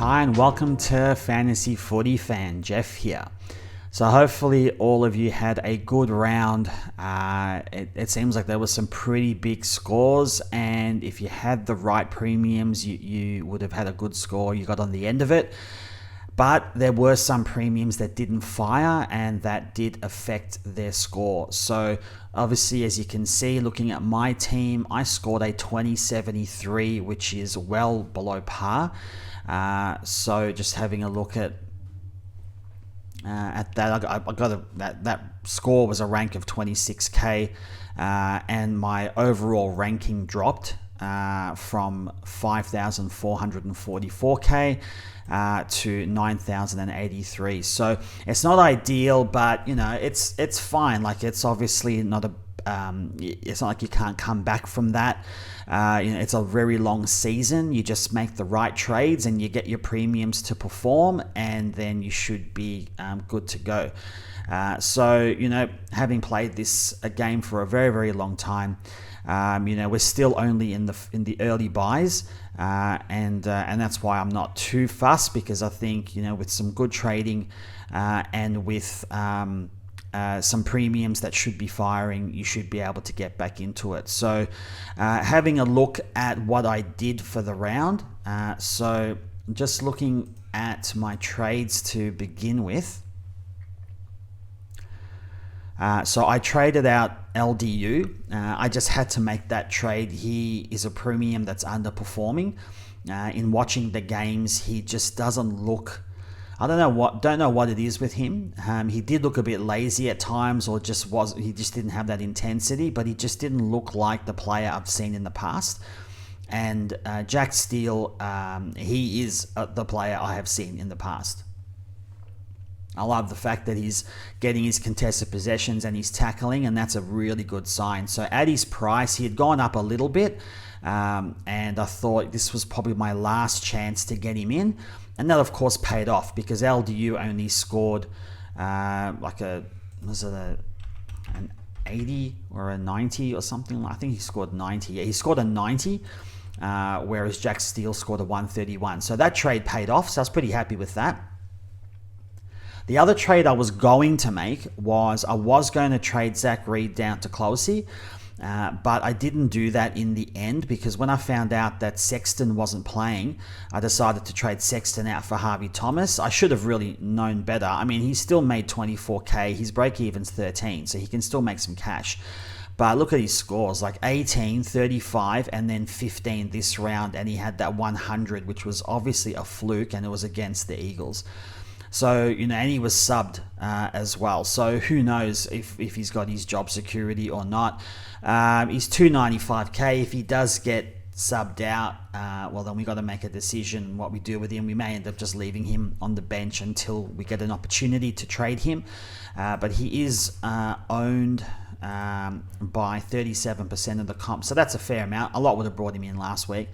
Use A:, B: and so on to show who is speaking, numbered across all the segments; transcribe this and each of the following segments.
A: Hi and welcome to Fantasy Footy Fan. Jeff here. So hopefully all of you had a good round. It seems like there were some pretty big scores, and if you had the right premiums, you would have had a good score. You got on the end of it. But there were some premiums that didn't fire, and that did affect their score. So obviously, as you can see, looking at my team, I scored a 2073, which is well below par. So just having a look at that, I got that score was a rank of 26k, and my overall ranking dropped from 5,444k to 9,083. So it's not ideal, but it's fine. Like, it's obviously not it's not like you can't come back from that. It's a very long season. You just make the right trades and you get your premiums to perform, and then you should be good to go. So having played this game for a very, very long time, we're still only in the early buys, and that's why I'm not too fussed, because I think with some good trading and with some premiums that should be firing, you should be able to get back into it. So having a look at what I did for the round, so just looking at my trades to begin with. So I traded out LDU. I just had to make that trade. He is a premium that's underperforming. In watching the games, he just doesn't look, don't know what it is with him. He did look a bit lazy at times, or he just didn't have that intensity, but he just didn't look like the player I've seen in the past. And Jack Steele, he is the player I have seen in the past. I love the fact that he's getting his contested possessions and he's tackling, and that's a really good sign. So at his price, he had gone up a little bit, and I thought this was probably my last chance to get him in. And that, of course, paid off, because LDU only scored an 80 or a 90 or something. I think he scored 90. Yeah, he scored a 90, whereas Jack Steele scored a 131. So that trade paid off, so I was pretty happy with that. The other trade I was going to make was I was going to trade Zach Reed down to Closey, but I didn't do that in the end, because when I found out that Sexton wasn't playing, I decided to trade Sexton out for Harvey Thomas. I should have really known better. I mean, he still made 24k. His break-even's 13, so he can still make some cash. But look at his scores, like 18, 35, and then 15 this round, and he had that 100, which was obviously a fluke, and it was against the Eagles. So, and he was subbed as well. So who knows if he's got his job security or not. He's 295k. If he does get subbed out, well, then we got to make a decision what we do with him. We may end up just leaving him on the bench until we get an opportunity to trade him. But he is owned by 37% of the comp. So that's a fair amount. A lot would have brought him in last week.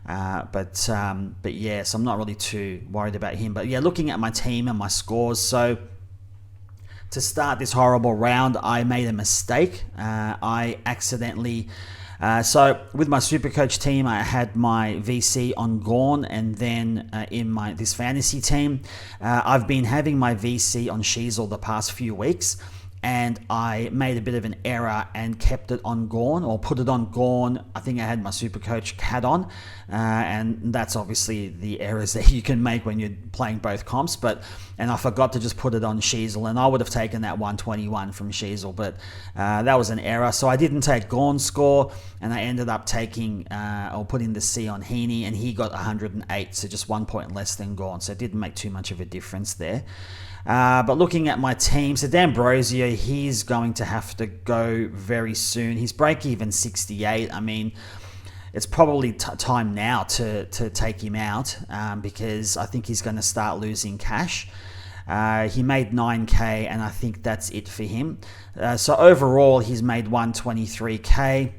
A: But yeah, so I'm not really too worried about him. But yeah, looking at my team and my scores, so to start this horrible round, I made a mistake. I accidentally, so with my Supercoach team, I had my VC on Gawn, and then in this fantasy team, I've been having my VC on Sheasel the past few weeks. And I made a bit of an error and kept it on Gawn, or put it on Gawn. I think I had my Supercoach hat on, and that's obviously the errors that you can make when you're playing both comps. And I forgot to just put it on Sheasel, and I would have taken that 121 from Sheasel, but that was an error. So I didn't take Gawn's score, and I ended up taking or putting the C on Heaney, and he got 108, so just 1 point less than Gawn. So it didn't make too much of a difference there. But looking at my team, so D'Ambrosio, he's going to have to go very soon. His break-even 68. I mean, it's probably time now to take him out, because I think he's going to start losing cash. He made 9k, and I think that's it for him. So overall, he's made 123k.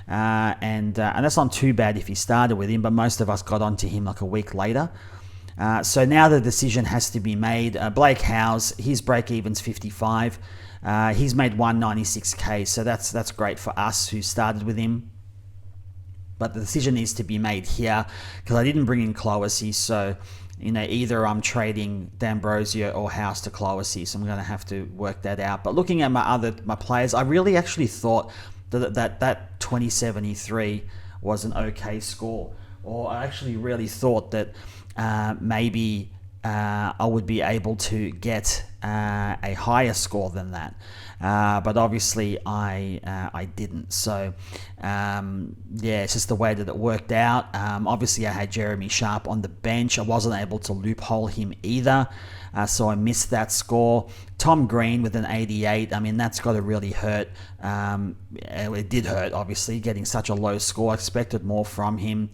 A: And that's not too bad if he started with him, but most of us got onto him like a week later. So now the decision has to be made. Blake Howes, his break-even's 55. He's made 196k, so that's great for us who started with him. But the decision needs to be made here because I didn't bring in Clowassy. So, either I'm trading D'Ambrosio or House to Clowassy. So I'm going to have to work that out. But looking at my players, I really actually thought that 2073 was an okay score. Or I actually really thought that maybe I would be able to get a higher score than that, but obviously I didn't. So it's just the way that it worked out. Obviously I had Jeremy Sharp on the bench. I wasn't able to loophole him either, so I missed that score. Tom Green with an 88. I mean, that's got to really hurt. It did hurt, obviously, getting such a low score. I expected more from him.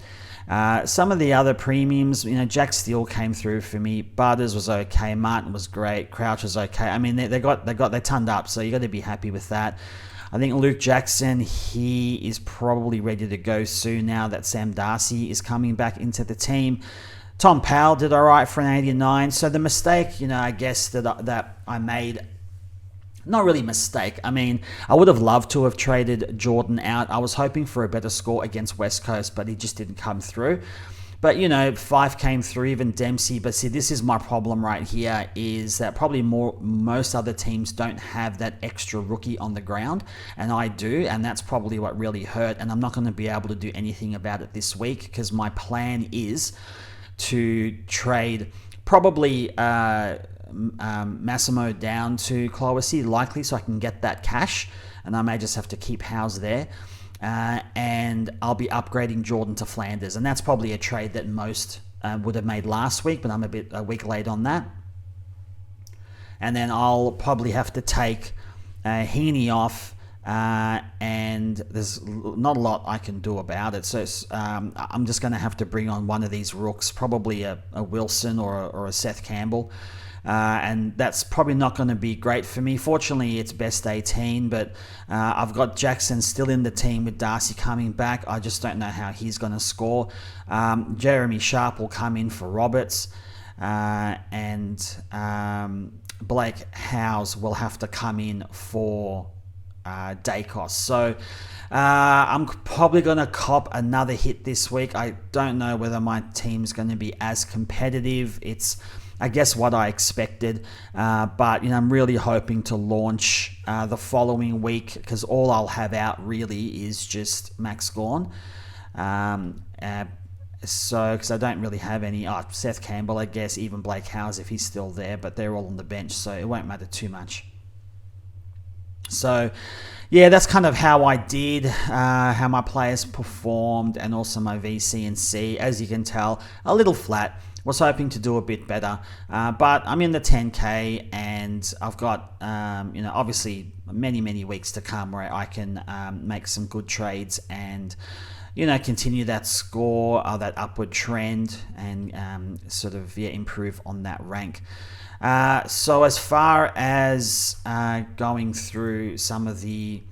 A: Some of the other premiums, Jack Steele came through for me. Butters was okay. Martin was great. Crouch was okay. I mean, they tonned up, so you got to be happy with that. I think Luke Jackson, he is probably ready to go soon now that Sam Darcy is coming back into the team. Tom Powell did all right for an 89. So the mistake, I guess that I made. Not really a mistake. I mean, I would have loved to have traded Jordan out. I was hoping for a better score against West Coast, but he just didn't come through. But, Fife came through, even Dempsey. But see, this is my problem right here, is that probably most other teams don't have that extra rookie on the ground, and I do, and that's probably what really hurt. And I'm not going to be able to do anything about it this week because my plan is to trade probably Massimo down to Clowassy, likely, so I can get that cash, and I may just have to keep House there, and I'll be upgrading Jordan to Flanders, and that's probably a trade that most would have made last week, but I'm a week late on that. And then I'll probably have to take Heaney off, and there's not a lot I can do about it. So I'm just going to have to bring on one of these rooks, probably a Wilson or a Seth Campbell. And that's probably not going to be great for me. Fortunately, it's best 18, but I've got Jackson still in the team with Darcy coming back. I just don't know how he's going to score. Jeremy Sharp will come in for Roberts, and Blake Howes will have to come in for Dacos. So I'm probably going to cop another hit this week. I don't know whether my team's going to be as competitive. It's, I guess, what I expected, but I'm really hoping to launch the following week, because all I'll have out really is just Max Gawn. So, because I don't really have any, Seth Campbell, I guess, even Blake Howes if he's still there, but they're all on the bench, so it won't matter too much. So, yeah, that's kind of how I did, how my players performed, and also my VC and C. As you can tell, a little flat. Was hoping to do a bit better, but I'm in the 10K, and I've got, obviously many weeks to come where I can make some good trades and, continue that score, that upward trend, and sort of improve on that rank. So as far as going through some of the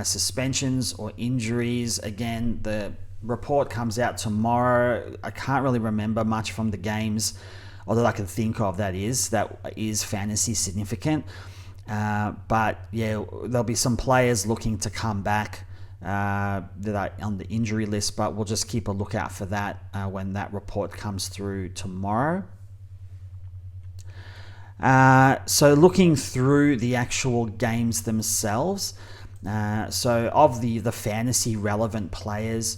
A: suspensions or injuries, again, the report comes out tomorrow. I can't really remember much from the games, or that I can think of that is fantasy significant. But yeah, there'll be some players looking to come back that are on the injury list, but we'll just keep a lookout for that when that report comes through tomorrow. So looking through the actual games themselves, so of the fantasy relevant players,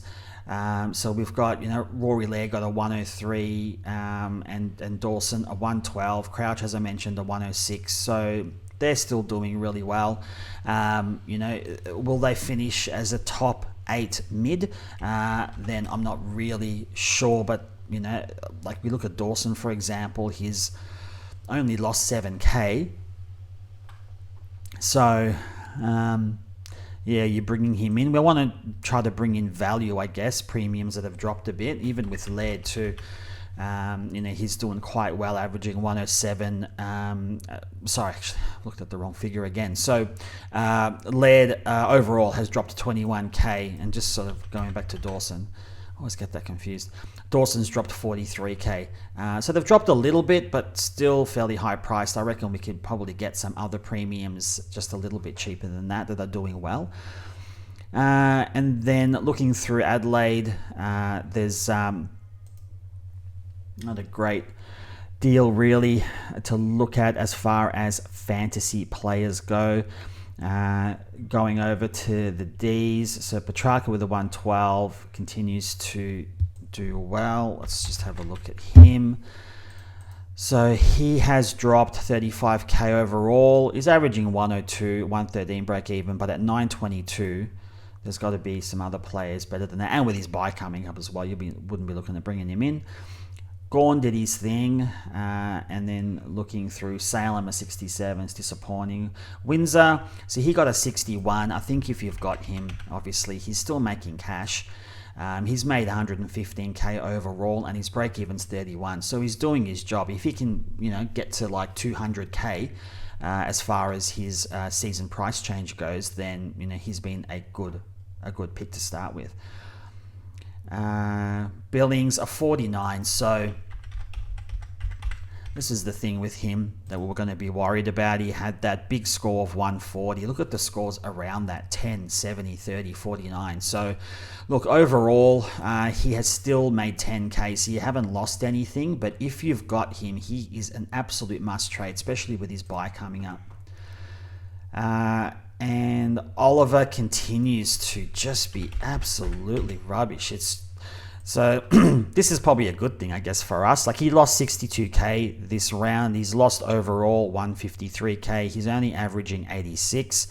A: so we've got, Rory Laird got a 103, and Dawson a 112. Crouch, as I mentioned, a 106. So they're still doing really well. Will they finish as a top 8 mid? Then I'm not really sure. But, like we look at Dawson, for example, he's only lost 7K. So, yeah, you're bringing him in. We want to try to bring in value, I guess, premiums that have dropped a bit, even with Laird too. He's doing quite well, averaging 107. Sorry, actually, I looked at the wrong figure again. So Laird overall has dropped 21K, and just sort of going back to Dawson, I always get that confused. Dawson's dropped 43K. So they've dropped a little bit, but still fairly high priced. I reckon we could probably get some other premiums just a little bit cheaper than that are doing well. And then looking through Adelaide, there's not a great deal really to look at as far as fantasy players go. Going over to the Ds, so Petrarca with a 112 continues to do well. Let's just have a look at him. So he has dropped 35k overall. He's averaging 102, 113 break even, but at 922, there's got to be some other players better than that. And with his buy coming up as well, wouldn't be looking at bringing him in. Gorn did his thing, and then looking through Salem, a 67 is disappointing. Windsor, so he got a 61. I think if you've got him, obviously he's still making cash. He's made 115k overall, and his break even's 31. So he's doing his job. If he can, get to like 200k as far as his season price change goes, then he's been a good pick to start with. Billings a 49, so this is the thing with him that we're going to be worried about. He had that big score of 140. Look at the scores around that, 10, 70, 30, 49. So look, overall, he has still made 10k, so you haven't lost anything, but if you've got him, he is an absolute must trade, especially with his buy coming up. And Oliver continues to just be absolutely rubbish. So this is probably a good thing, I guess, for us. Like, he lost 62k this round. He's lost overall 153k. He's only averaging 86.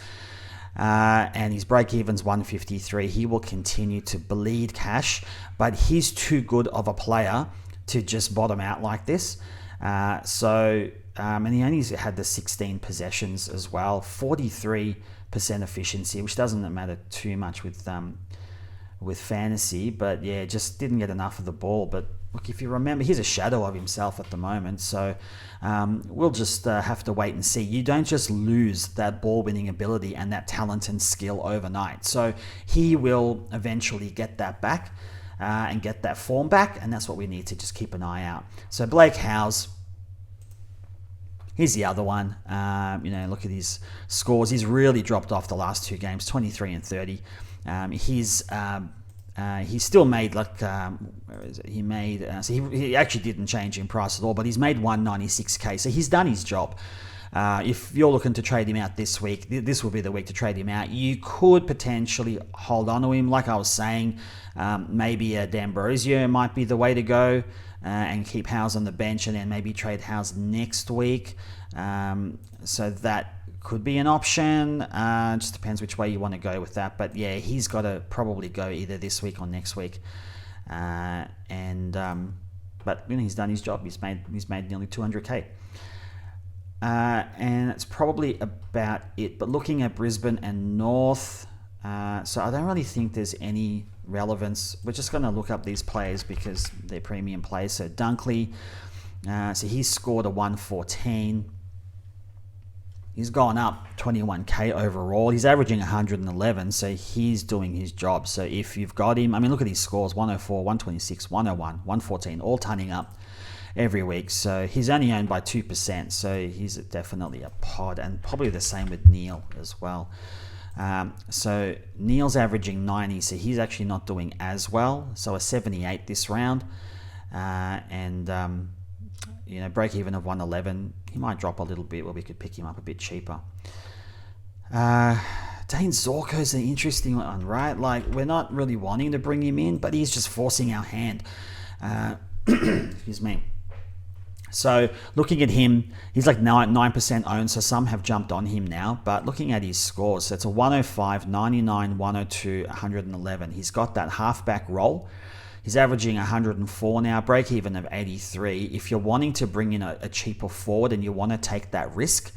A: And his break-even's 153. He will continue to bleed cash, but he's too good of a player to just bottom out like this. And he only had the 16 possessions as well, 43% efficiency, which doesn't matter too much with fantasy, but yeah, just didn't get enough of the ball. But look, if you remember, he's a shadow of himself at the moment, so we'll just have to wait and see. You don't just lose that ball-winning ability and that talent and skill overnight, so he will eventually get that back and get that form back, and that's what we need to just keep an eye out. So Blake Howes, here's the other one. Look at his scores. He's really dropped off the last two games, 23 and 30. He still made where is it? He made he actually didn't change in price at all, but he's made 196k. So he's done his job. If you're looking to trade him out this week, this will be the week to trade him out. You could potentially hold on to him, like I was saying. Maybe D'Ambrosio might be the way to go. And keep Howes on the bench, and then maybe trade Howes next week. So that could be an option. Just depends which way you want to go with that. But yeah, he's got to probably go either this week or next week. But he's done his job. He's made nearly 200k. And it's probably about it. But looking at Brisbane and North, so I don't really think there's any relevance. We're just going to look up these players because they're premium players. So Dunkley, so he's scored a 114. He's gone up 21k overall. He's averaging 111, so he's doing his job. So if you've got him, look at his scores, 104, 126, 101, 114, all turning up every week. So he's only owned by 2%, so he's definitely a pod, and probably the same with Neil as well. So Neil's averaging 90, so he's actually not doing as well. So a 78 this round, break even of 111. He might drop a little bit, where we could pick him up a bit cheaper. Dane Zorko's an interesting one, right? Like, we're not really wanting to bring him in, but he's just forcing our hand. Excuse me. So looking at him, he's like 9% owned, so some have jumped on him now. But looking at his scores, so it's a 105, 99, 102, 111. He's got that halfback role. He's averaging 104 now, break even of 83. If you're wanting to bring in a cheaper forward and you want to take that risk,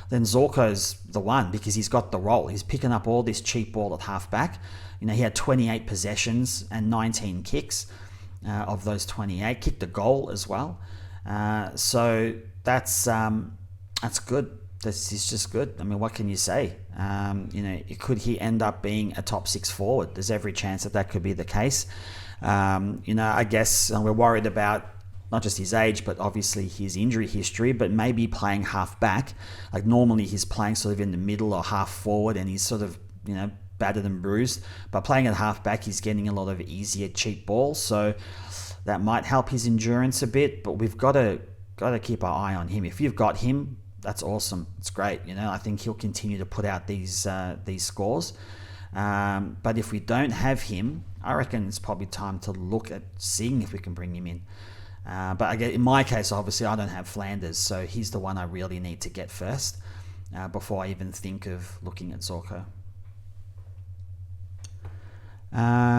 A: then Zorko's the one, because he's got the role. He's picking up all this cheap ball at halfback. He had 28 possessions and 19 kicks. Of those 28, kicked a goal as well. So that's good. He's just good. What can you say? Could he end up being a top 6 forward? There's every chance that could be the case. I guess we're worried about not just his age, but obviously his injury history, but maybe playing half back. Like, normally he's playing sort of in the middle or half forward, and he's sort of, battered and bruised. But playing at halfback, he's getting a lot of easier, cheap balls, so that might help his endurance a bit. But we've got to keep our eye on him. If you've got him, that's awesome. It's great. I think he'll continue to put out these scores. But if we don't have him, I reckon it's probably time to look at seeing if we can bring him in. But again, in my case, obviously, I don't have Flanders, so he's the one I really need to get first before I even think of looking at Zorko.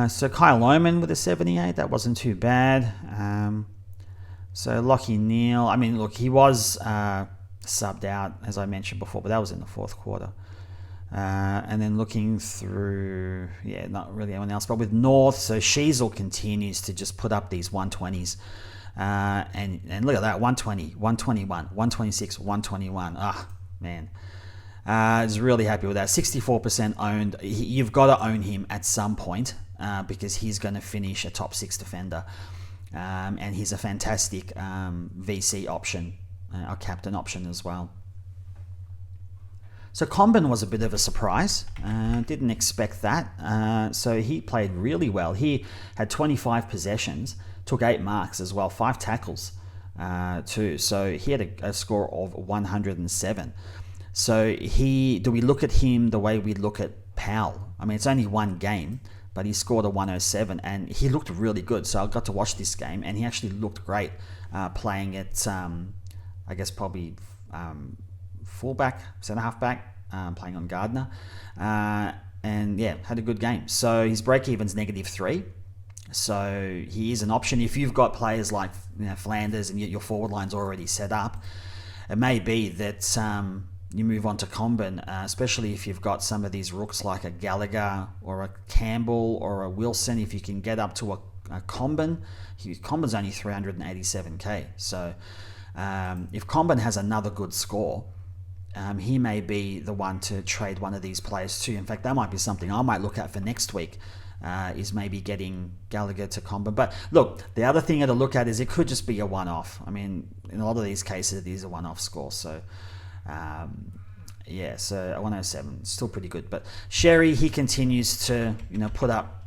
A: So Kyle Lohmann with a 78, that wasn't too bad. So Lachie Neale, I mean, look, he was subbed out, as I mentioned before, but that was in the fourth quarter. And then looking through, not really anyone else, but with North, so Sheasel continues to just put up these 120s. And look at that, 120, 121, 126, 121. Man. I was really happy with that. 64% owned. You've got to own him at some point because he's going to finish a top 6 defender. And he's a fantastic VC option, a captain option as well. So Comben was a bit of a surprise. Didn't expect that. So he played really well. He had 25 possessions, took 8 marks as well, 5 tackles too. So he had a score of 107. So do we look at him the way we look at Powell? I mean, it's only one game, but he scored a 107 and he looked really good. So I got to watch this game and he actually looked great playing at, I guess, probably fullback, centre halfback, playing on Gardner. And had a good game. So his break-even's -3. So he is an option. If you've got players like Flanders and your forward line's already set up, it may be that you move on to Comben, especially if you've got some of these rooks like a Gallagher or a Campbell or a Wilson. If you can get up to a Comben, Comben's only 387k. So if Comben has another good score, he may be the one to trade one of these players too. In fact, that might be something I might look at for next week. Is maybe getting Gallagher to Comben. But look, the other thing to look at is it could just be a one-off. I mean, in a lot of these cases, it is a one-off score. So, so a 107, still pretty good. But Sherry, he continues to, put up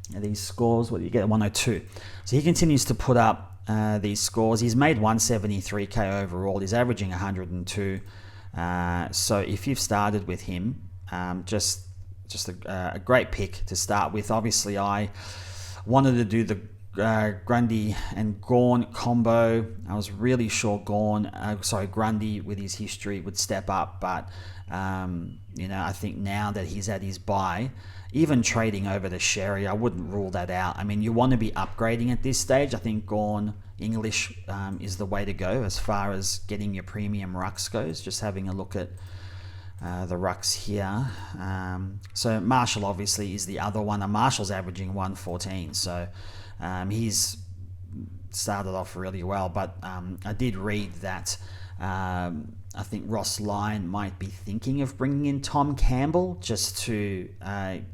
A: these scores. What do you get? 102. So he continues to put up these scores. He's made 173k overall. He's averaging 102. So if you've started with him, just a great pick to start with. Obviously, I wanted to do the Grundy and Gawn combo. I was really sure Grundy with his history would step up, but I think now that he's at his bye, even trading over to Sherry, I wouldn't rule that out. I mean, you want to be upgrading at this stage. I think Gawn English is the way to go as far as getting your premium rucks goes. Just having a look at the rucks here. So Marshall obviously is the other one. Marshall's averaging 114, so he's started off really well. But I did read that I think Ross Lyon might be thinking of bringing in Tom Campbell just to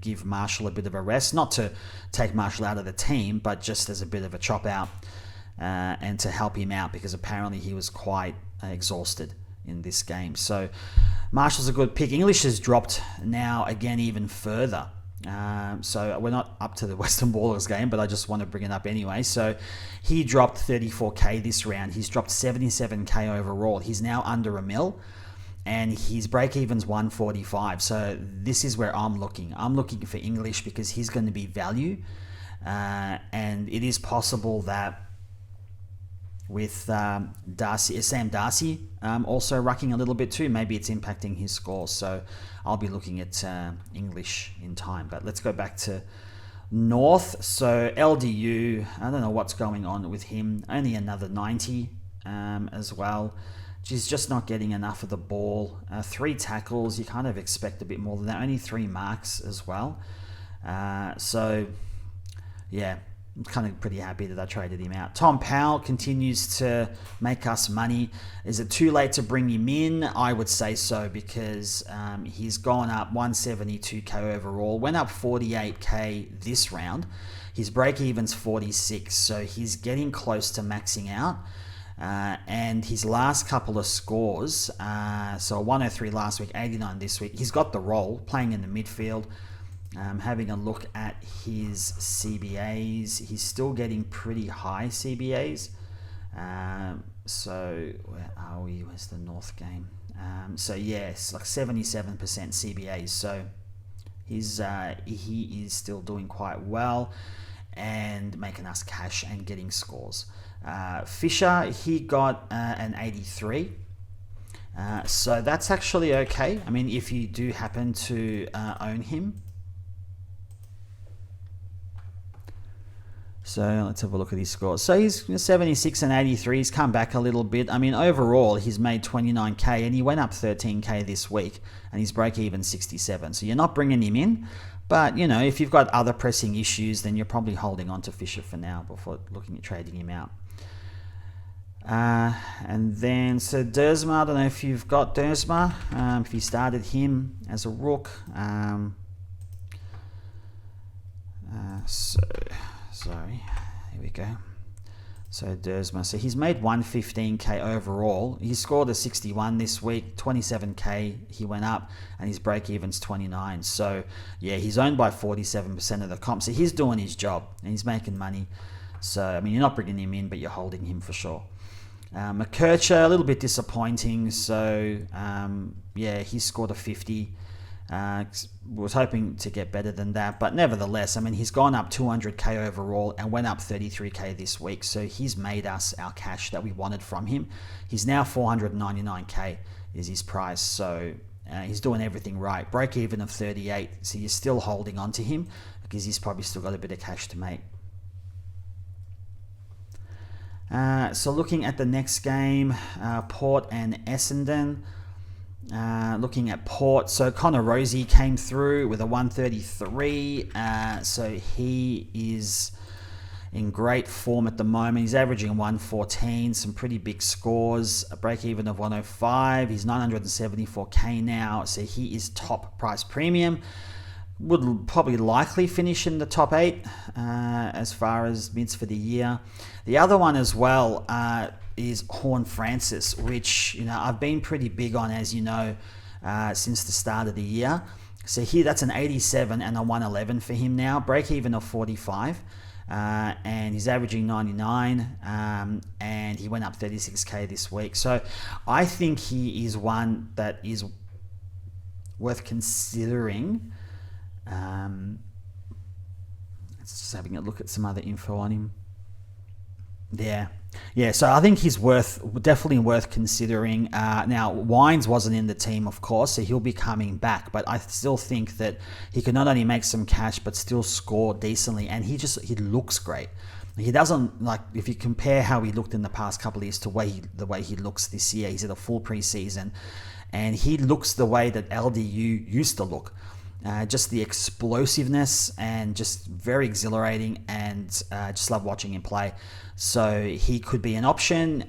A: give Marshall a bit of a rest, not to take Marshall out of the team, but just as a bit of a chop out and to help him out because apparently he was quite exhausted in this game. So Marshall's a good pick. English has dropped now again even further. So we're not up to the Western Ballers game, but I just want to bring it up anyway. So he dropped 34k this round. He's dropped 77k overall. He's now under $1 million and his break-even's 145. So this is where I'm looking. I'm looking for English because he's going to be value. And it is possible that with Sam Darcy also rucking a little bit too, maybe it's impacting his score. So I'll be looking at English in time. But let's go back to North. So LDU, I don't know what's going on with him. Only another 90 as well. He's just not getting enough of the ball. 3 tackles, you kind of expect a bit more than that. Only 3 marks as well. So yeah, I'm kind of pretty happy that I traded him out. Tom Powell continues to make us money. Is it too late to bring him in? I would say so because he's gone up 172k overall. Went up 48k this round. His break-even's 46, so he's getting close to maxing out. And his last couple of scores, so 103 last week, 89 this week, he's got the role, playing in the midfield. Having a look at his CBAs, he's still getting pretty high CBAs. So where are we? Where's the North game? So yes, like 77% CBAs. So he is still doing quite well and making us cash and getting scores. Fisher, he got an 83. So that's actually okay. I mean, if you do happen to own him. So let's have a look at his scores. So he's 76 and 83. He's come back a little bit. I mean, overall, he's made 29k and he went up 13k this week and his break even 67. So you're not bringing him in. But, you know, if you've got other pressing issues, then you're probably holding on to Fisher for now before looking at trading him out. And then, so Dersma, I don't know if you've got Dersma, if you started him as a rook. Sorry, here we go. So Dersma, so he's made 115k overall. He scored a 61 this week, 27k he went up, and his break even's 29. So yeah, he's owned by 47% of the comp. So he's doing his job and he's making money. So I mean, you're not bringing him in, but you're holding him for sure. McKercher, a little bit disappointing. So yeah, he scored a 50. Was hoping to get better than that, but nevertheless, I mean, he's gone up 200k overall and went up 33k this week. So he's made us our cash that we wanted from him. He's now 499k is his price. So he's doing everything right. Break even of 38. So you're still holding on to him because he's probably still got a bit of cash to make. So looking at the next game, Port and Essendon. Looking at Port, so Connor Rosie came through with a 133. So he is in great form at the moment. He's averaging 114, some pretty big scores, a break even of 105. He's 974k now, so he is top price premium. Would probably likely finish in the top 8 as far as mids for the year. The other one as well is Horn Francis, which, you know, I've been pretty big on, as you know, since the start of the year. So here, that's an 87 and a 111 for him now. Break even of 45, and he's averaging 99, and he went up 36k this week. So I think he is one that is worth considering. Let's just having a look at some other info on him. Yeah. So I think he's definitely worth considering. Now, Wines wasn't in the team, of course, so he'll be coming back. But I still think that he can not only make some cash, but still score decently. And he looks great. He doesn't, like, if you compare how he looked in the past couple of years to the way he looks this year, he's at a full preseason, and he looks the way that LDU used to look. Just the explosiveness and just very exhilarating, and just love watching him play. So he could be an option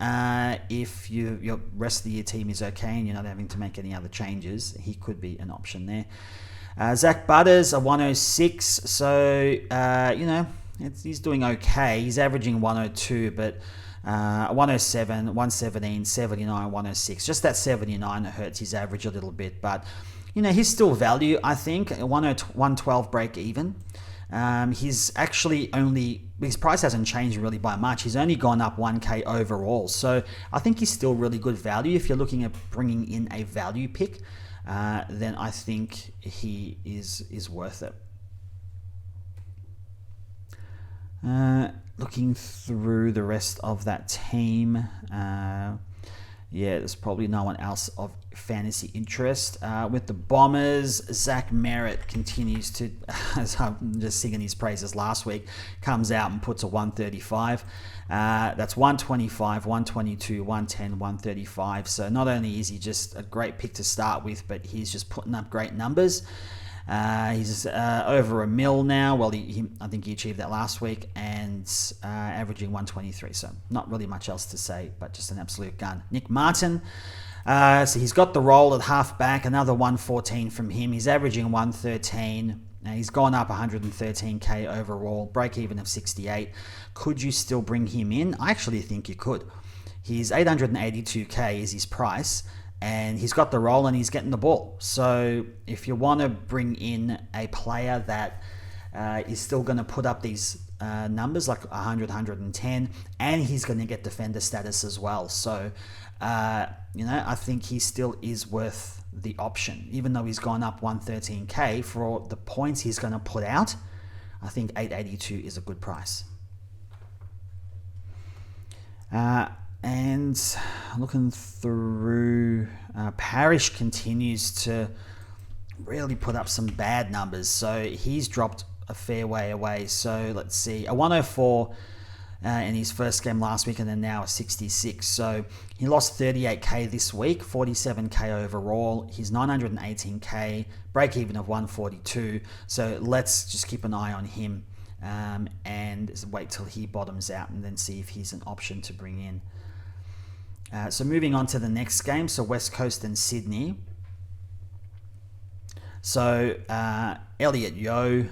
A: if your rest of your team is okay and you're not having to make any other changes. He could be an option there. Zach Butters, a 106. So, you know, he's doing okay. He's averaging 102, but 107, 117, 79, 106. Just that 79 hurts his average a little bit, but you know, he's still value, I think. 112 break even. He's actually his price hasn't changed really by much. He's only gone up 1k overall. So I think he's still really good value. If you're looking at bringing in a value pick, then I think he is worth it. Looking through the rest of that team, there's probably no one else of fantasy interest. With the Bombers, Zach Merritt continues to, as I'm just singing his praises last week, comes out and puts a 135. That's 125, 122, 110, 135. So not only is he just a great pick to start with, but he's just putting up great numbers. He's over a mil now. Well, I think he achieved that last week, and averaging 123. So not really much else to say, but just an absolute gun. Nick Martin. So he's got the role at halfback, another 114 from him. He's averaging 113. He's gone up 113k overall, break even of 68. Could you still bring him in? I actually think you could. He's 882k is his price, and he's got the role and he's getting the ball. So if you want to bring in a player that is still going to put up these numbers like 100, 110, and he's going to get defender status as well. So, I think he still is worth the option, even though he's gone up 113k for the points he's going to put out. I think 882 is a good price. And looking through, Parrish continues to really put up some bad numbers. So he's dropped a fair way away. So let's see, a 104 in his first game last week, and then now a 66. So he lost 38k this week, 47k overall. He's 918k, break even of 142. So let's just keep an eye on him and wait till he bottoms out and then see if he's an option to bring in. So moving on to the next game, so West Coast and Sydney. So Elliot Yeo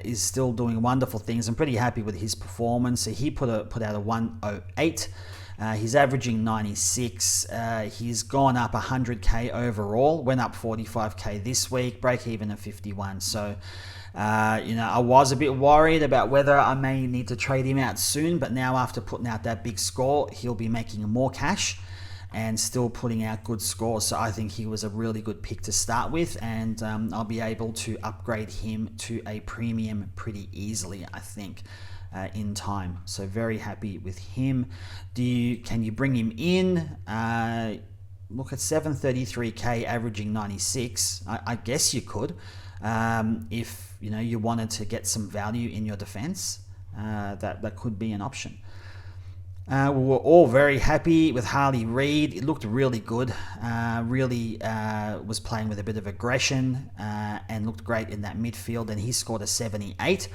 A: is still doing wonderful things. I'm pretty happy with his performance. So he put out a 108. He's averaging 96. He's gone up 100k overall. Went up 45k this week. Break even at 51. So I was a bit worried about whether I may need to trade him out soon. But now after putting out that big score, he'll be making more cash and still putting out good scores. So I think he was a really good pick to start with, and I'll be able to upgrade him to a premium pretty easily, I think, in time. So very happy with him. Can you bring him in? Look at 733k averaging 96. I guess you could, if you wanted to get some value in your defense. That could be an option. We were all very happy with Harley Reid. It looked really good. Really was playing with a bit of aggression and looked great in that midfield. And he scored a 78.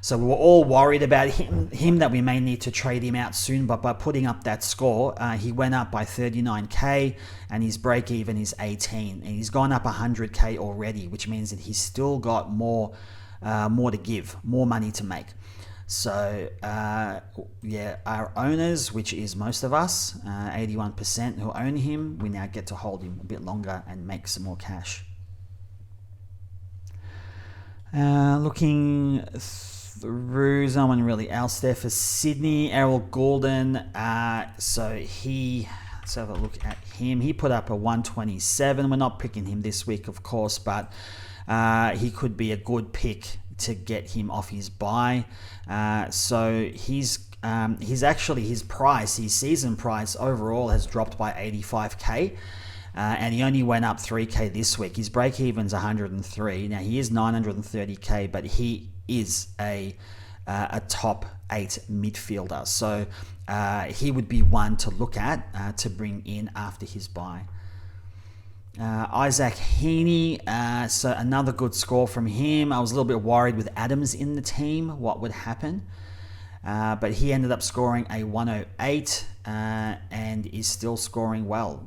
A: So we were all worried about him that we may need to trade him out soon. But by putting up that score, he went up by 39k, and his break even is 18. And he's gone up 100k already, which means that he's still got more to give, more money to make. So, our owners, which is most of us, 81% who own him, we now get to hold him a bit longer and make some more cash. Looking through, someone really else there for Sydney, Errol Goulden. Let's have a look at him. He put up a 127. We're not picking him this week, of course, but he could be a good pick to get him off his bye. So he's actually, his season price overall has dropped by 85k, and he only went up 3k this week. His break even's 103. Now he is 930k, but he is a top 8 midfielder. So he would be one to look at to bring in after his bye. Isaac Heaney, so another good score from him. I was a little bit worried with Adams in the team, what would happen. But he ended up scoring a 108 and is still scoring well.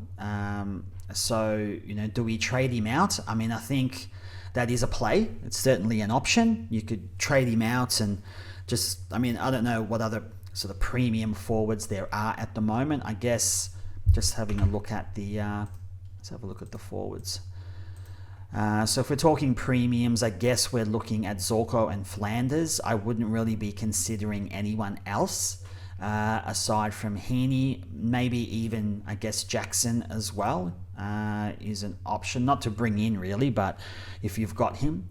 A: So, do we trade him out? I mean, I think that is a play. It's certainly an option. You could trade him out and I don't know what other sort of premium forwards there are at the moment. I guess just having a look at let's have a look at the forwards. So if we're talking premiums, I guess we're looking at Zorko and Flanders. I wouldn't really be considering anyone else aside from Heaney. Maybe even, I guess, Jackson as well is an option. Not to bring in really, but if you've got him.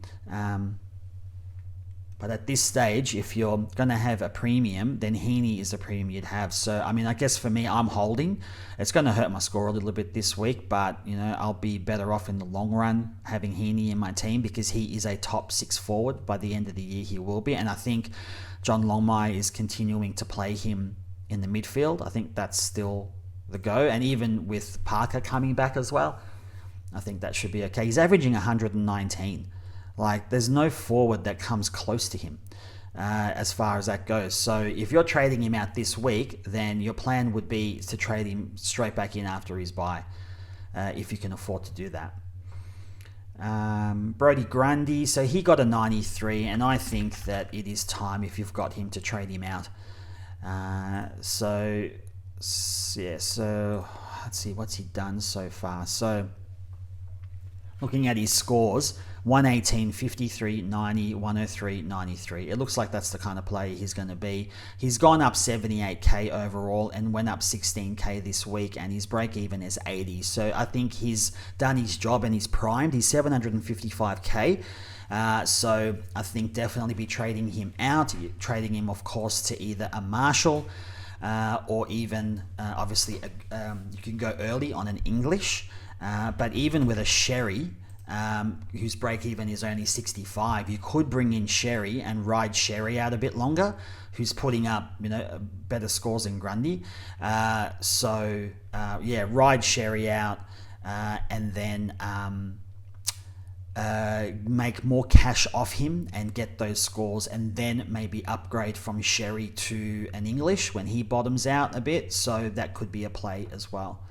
A: But at this stage, if you're going to have a premium, then Heaney is a premium you'd have. So, I guess for me, I'm holding. It's going to hurt my score a little bit this week, but, I'll be better off in the long run having Heaney in my team because he is a top 6 forward. By the end of the year, he will be. And I think John Longmire is continuing to play him in the midfield. I think that's still the go. And even with Parker coming back as well, I think that should be okay. He's averaging 119. There's no forward that comes close to him as far as that goes. So if you're trading him out this week, then your plan would be to trade him straight back in after his bye, if you can afford to do that. Brody Grundy, so he got a 93, and I think that it is time, if you've got him, to trade him out. So Yeah, so let's see what's he done so far. So looking at his scores, 118, 53, 90, 103, 93. It looks like that's the kind of player he's going to be. He's gone up 78k overall and went up 16k this week, and his break even is 80. So I think he's done his job and he's primed. He's 755k. So I think definitely be trading him out. Trading him, of course, to either a Marshall or even, obviously, you can go early on an English. But even with a Sherry, whose break even is only 65, you could bring in Sherry and ride Sherry out a bit longer, who's putting up better scores than Grundy. Yeah, ride Sherry out and then make more cash off him and get those scores, and then maybe upgrade from Sherry to an English when he bottoms out a bit. So that could be a play as well.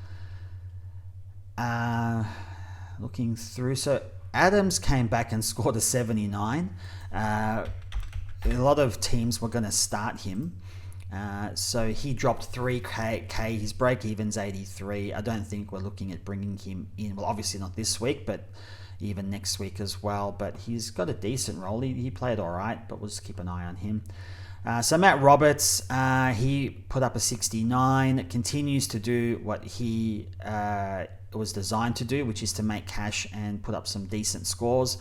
A: Looking through, so Adams came back and scored a 79. A lot of teams were going to start him, so he dropped 3k. His break even's 83. I don't think we're looking at bringing him in. Well, obviously not this week, but even next week as well. But he's got a decent role. He played all right, but we'll just keep an eye on him. So Matt Roberts, he put up a 69, continues to do what he was designed to do, which is to make cash and put up some decent scores.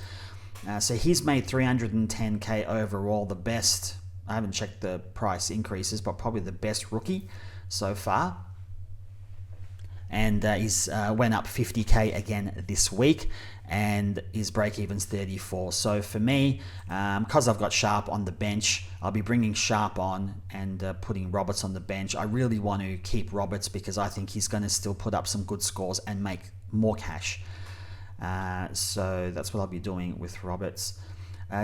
A: So he's made 310k overall, the best. I haven't checked the price increases, but probably the best rookie so far. And he's went up 50k again this week, and his break even's 34. So for me, because I've got Sharp on the bench, I'll be bringing Sharp on and putting Roberts on the bench. I really want to keep Roberts because I think he's going to still put up some good scores and make more cash. So that's what I'll be doing with Roberts.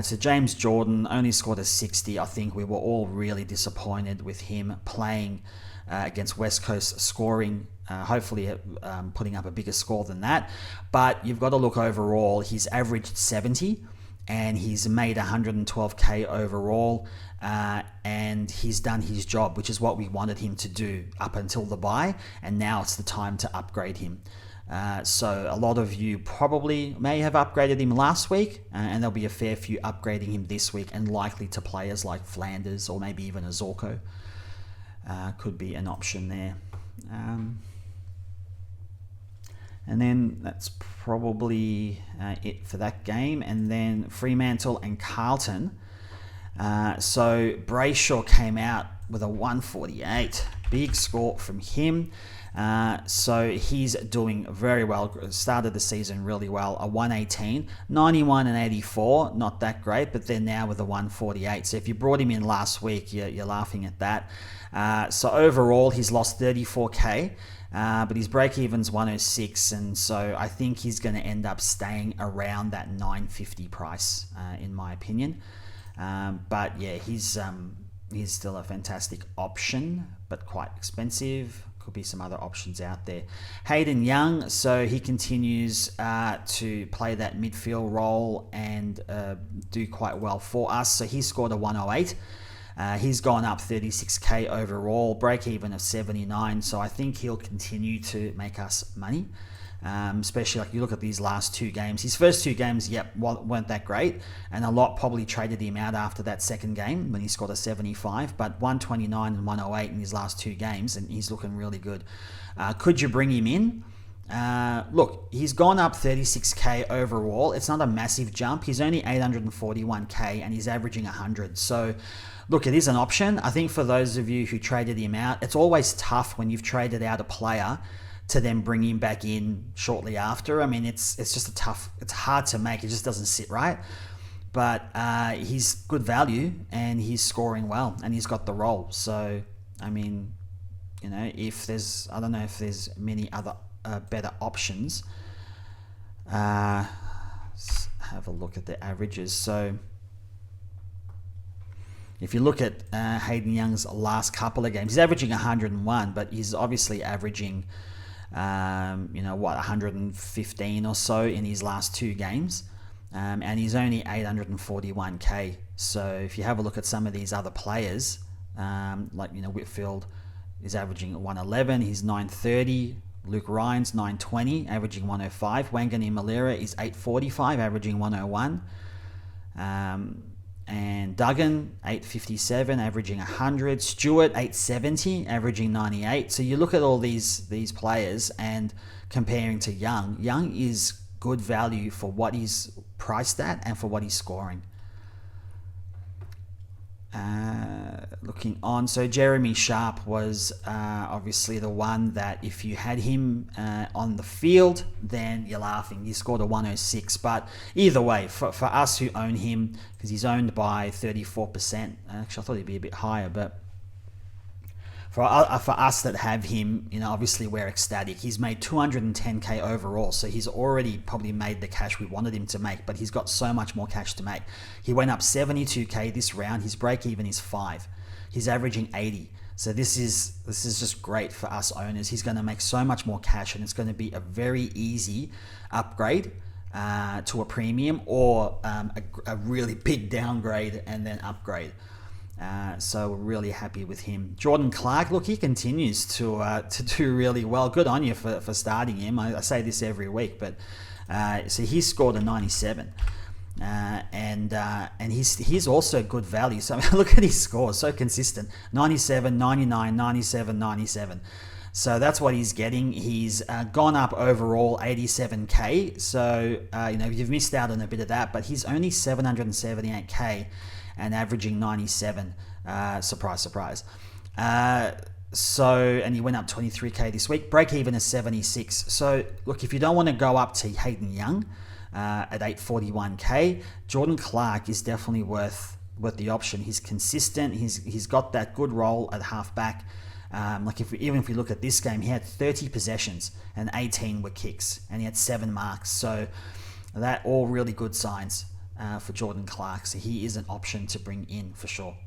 A: So James Jordan only scored a 60. I think we were all really disappointed with him playing against West Coast, scoring, hopefully putting up a bigger score than that. But you've got to look overall. He's averaged 70 and he's made 112k overall, and he's done his job, which is what we wanted him to do up until the bye, and now it's the time to upgrade him. So a lot of you probably may have upgraded him last week, and there'll be a fair few upgrading him this week, and likely to players like Flanders or maybe even a Zorko. Could be an option there. And then that's probably it for that game. And then Fremantle and Carlton. So Brayshaw came out with a 148. Big score from him. So he's doing very well. Started the season really well. A 118, 91 and 84. Not that great, but then now with a 148. So if you brought him in last week, you're laughing at that. So overall, he's lost 34k. But his break-even's 106, and so I think he's going to end up staying around that 950 price, in my opinion. But yeah, he's still a fantastic option, but quite expensive. Could be some other options out there. Hayden Young, so he continues to play that midfield role and do quite well for us. So he scored a 108. He's gone up 36k overall, break even of 79. So I think he'll continue to make us money, especially like you look at these last two games. His first two games, weren't that great, and a lot probably traded him out after that second game when he scored a 75. But 129 and 108 in his last two games, and he's looking really good. Could you bring him in? Look, he's gone up 36k overall. It's not a massive jump. He's only 841k and he's averaging 100. So look, it is an option. I think for those of you who traded him out, it's always tough when you've traded out a player to then bring him back in shortly after. I mean, it's just it's hard to make. It just doesn't sit right. But he's good value and he's scoring well and he's got the role. So, I mean, I don't know if there's many other better options. Let's have a look at the averages. So if you look at Hayden Young's last couple of games, he's averaging 101, but he's obviously averaging 115 or so in his last two games, and he's only 841k. So if you have a look at some of these other players, like Whitfield, is averaging 111. He's 930. Luke Ryan's 920, averaging 105. Wangani Malira is 845, averaging 101. And Duggan, 857, averaging 100. Stewart, 870, averaging 98. So you look at all these players and comparing to Young. Young is good value for what he's priced at and for what he's scoring. Looking on, so Jeremy Sharp was obviously the one that if you had him on the field, then you're laughing. He scored a 106, but either way, for us who own him, because he's owned by 34%, actually I thought he'd be a bit higher, but for us that have him, obviously we're ecstatic. He's made 210k overall, so he's already probably made the cash we wanted him to make, but he's got so much more cash to make. He went up 72k this round. His break even is 5. He's averaging 80. So this is just great for us owners. He's going to make so much more cash, and it's going to be a very easy upgrade to a premium, or a really big downgrade and then upgrade. So we're really happy with him. Jordan Clark, look, he continues to do really well. Good on you for starting him. I say this every week, but so he scored a 97, and he's also good value. So look at his scores, so consistent: 97, 99, 97, 97. So that's what he's getting. He's gone up overall 87k. So you've missed out on a bit of that, but he's only 778k. And averaging 97, surprise, surprise. And he went up 23k this week. Break even is 76. So look, if you don't want to go up to Hayden Young at 841k, Jordan Clark is definitely worth the option. He's consistent. He's got that good role at halfback. Even if we look at this game, he had 30 possessions and 18 were kicks, and he had 7 marks. So that all really good signs for Jordan Clark. So he is an option to bring in for sure.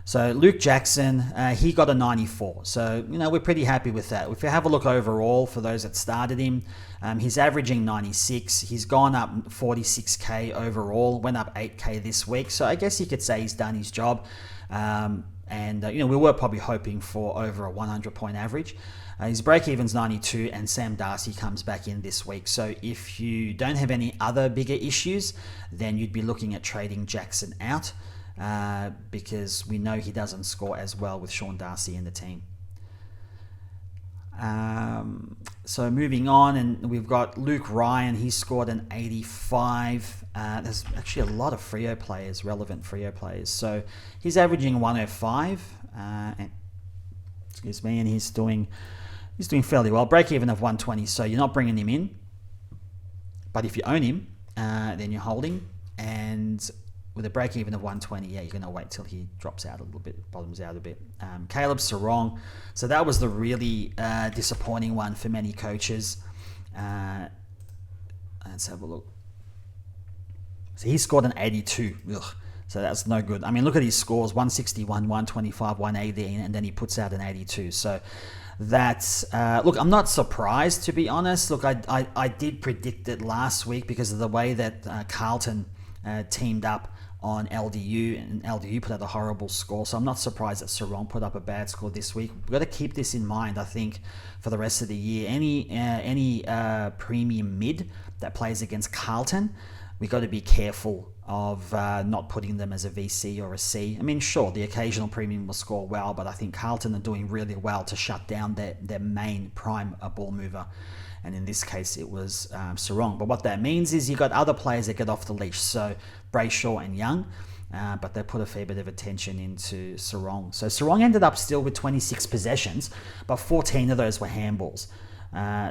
A: So Luke Jackson, he got a 94. So, we're pretty happy with that. If you have a look overall for those that started him, he's averaging 96. He's gone up 46k overall, went up 8k this week. So I guess you could say he's done his job. We were probably hoping for over a 100-point average. His break-even's 92, and Sam Darcy comes back in this week. So if you don't have any other bigger issues, then you'd be looking at trading Jackson out because we know he doesn't score as well with Sean Darcy in the team. So moving on, and we've got Luke Ryan. He scored an 85. There's actually a lot of Freo players, relevant Freo players. So he's averaging 105. And he's doing fairly well. Break even of 120. So you're not bringing him in, but if you own him, then you're holding. And with a break even of 120, you're going to wait till he drops out a little bit, bottoms out a bit. Caleb Sarong. So that was the really disappointing one for many coaches. Let's have a look. So he scored an 82. Ugh. So that's no good. I mean, look at his scores: 161, 125, 118, and then he puts out an 82. So that's look, I'm not surprised, to be honest. Look, I did predict it last week because of the way that Carlton teamed up on LDU, and LDU put out a horrible score. So I'm not surprised that Sarong put up a bad score this week. We've got to keep this in mind, I think, for the rest of the year. Any premium mid that plays against Carlton, we've got to be careful of not putting them as a VC or a C. I mean, sure, the occasional premium will score well, but I think Carlton are doing really well to shut down their main prime ball mover. And in this case, it was Sarong. But what that means is you got other players that get off the leash. So Brayshaw and Young, but they put a fair bit of attention into Sarong. So Sarong ended up still with 26 possessions, but 14 of those were handballs.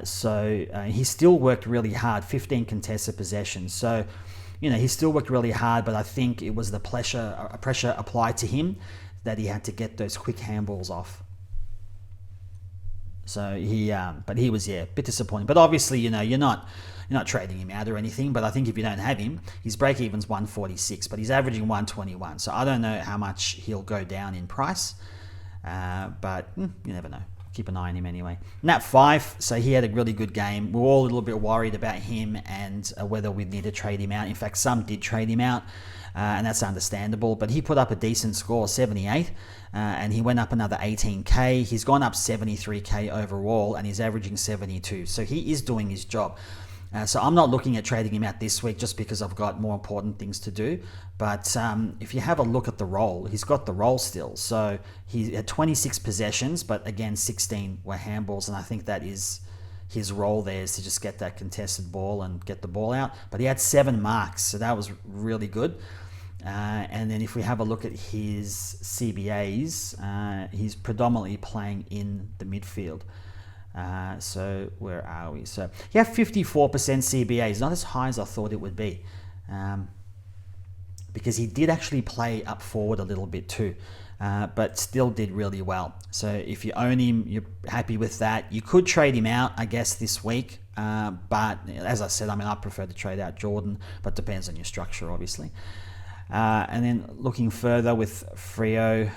A: So he still worked really hard, 15 contested possessions. So, he still worked really hard, but I think it was the pressure applied to him that he had to get those quick handballs off. So but he was a bit disappointing. But obviously, you're not trading him out or anything. But I think if you don't have him, his break even's 146, but he's averaging 121. So I don't know how much he'll go down in price, but you never know. keep an eye on him anyway. Nat Fife, so he had a really good game. We were all a little bit worried about him and whether we'd need to trade him out. In fact, some did trade him out, and that's understandable. But he put up a decent score, 78, and he went up another 18k. He's gone up 73k overall, and he's averaging 72. So he is doing his job. So I'm not looking at trading him out this week just because I've got more important things to do. But if you have a look at the role, he's got the role still. So he had 26 possessions, but again, 16 were handballs. And I think that is his role there, is to just get that contested ball and get the ball out. But he had 7 marks, so that was really good. And then if we have a look at his CBAs, he's predominantly playing in the midfield. So where are we? So he had 54% CBAs, not as high as I thought it would be, because he did actually play up forward a little bit too, but still did really well. So if you own him, you're happy with that. You could trade him out, I guess, this week, but as I said, I mean, I prefer to trade out Jordan, but depends on your structure, obviously. And then looking further with Freo,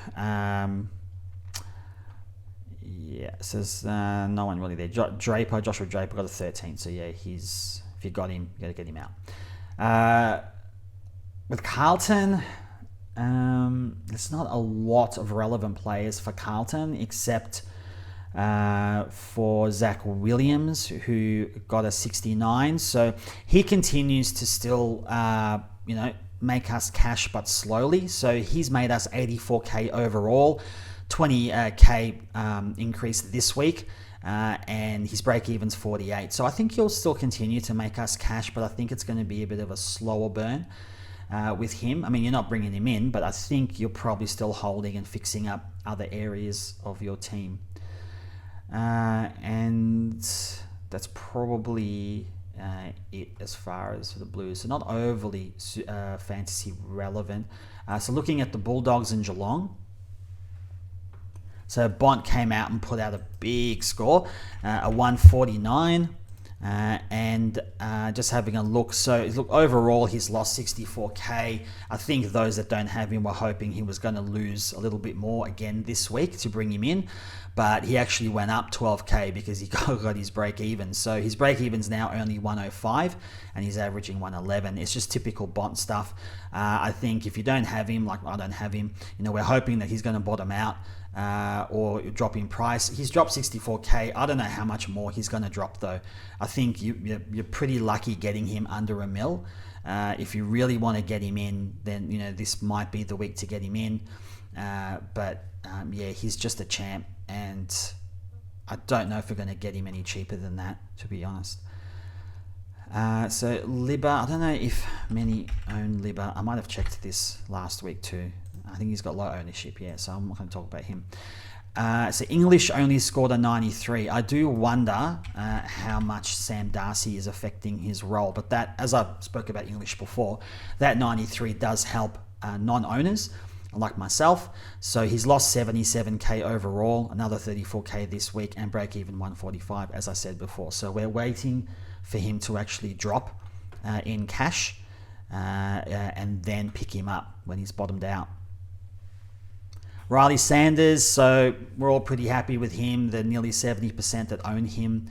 A: yeah, it says no one really there. Joshua Draper got a 13. So yeah, if you got him, you got to get him out. With Carlton, there's not a lot of relevant players for Carlton except for Zach Williams, who got a 69. So he continues to still, make us cash, but slowly. So he's made us 84k overall. 20k increase this week, and his break even's 48. So I think he'll still continue to make us cash, but I think it's going to be a bit of a slower burn with him. I mean, you're not bringing him in, but I think you're probably still holding and fixing up other areas of your team. And that's probably it as far as for the Blues. So not overly fantasy relevant. So looking at the Bulldogs in Geelong, so Bont came out and put out a big score, a 149, and just having a look. So look, overall, he's lost 64k. I think those that don't have him were hoping he was going to lose a little bit more again this week to bring him in, but he actually went up 12k because he got his break even. So his break even's now only 105, and he's averaging 111. It's just typical Bont stuff. I think if you don't have him, like I don't have him, we're hoping that he's going to bottom out. Or drop in price. He's dropped 64k. I don't know how much more he's going to drop though. I think you're pretty lucky getting him under $1 million. If you really want to get him in, then this might be the week to get him in. But he's just a champ, and I don't know if we're going to get him any cheaper than that, to be honest. So Libba, I don't know if many own Libba. I might have checked this last week too. I think he's got low ownership, so I'm not going to talk about him. So English only scored a 93. I do wonder how much Sam Darcy is affecting his role, but that, as I spoke about English before, that 93 does help non-owners like myself. So he's lost 77k overall, another 34k this week, and break even 145, as I said before. So we're waiting for him to actually drop in cash and then pick him up when he's bottomed out. Riley Sanders, so we're all pretty happy with him. The nearly 70% that own him.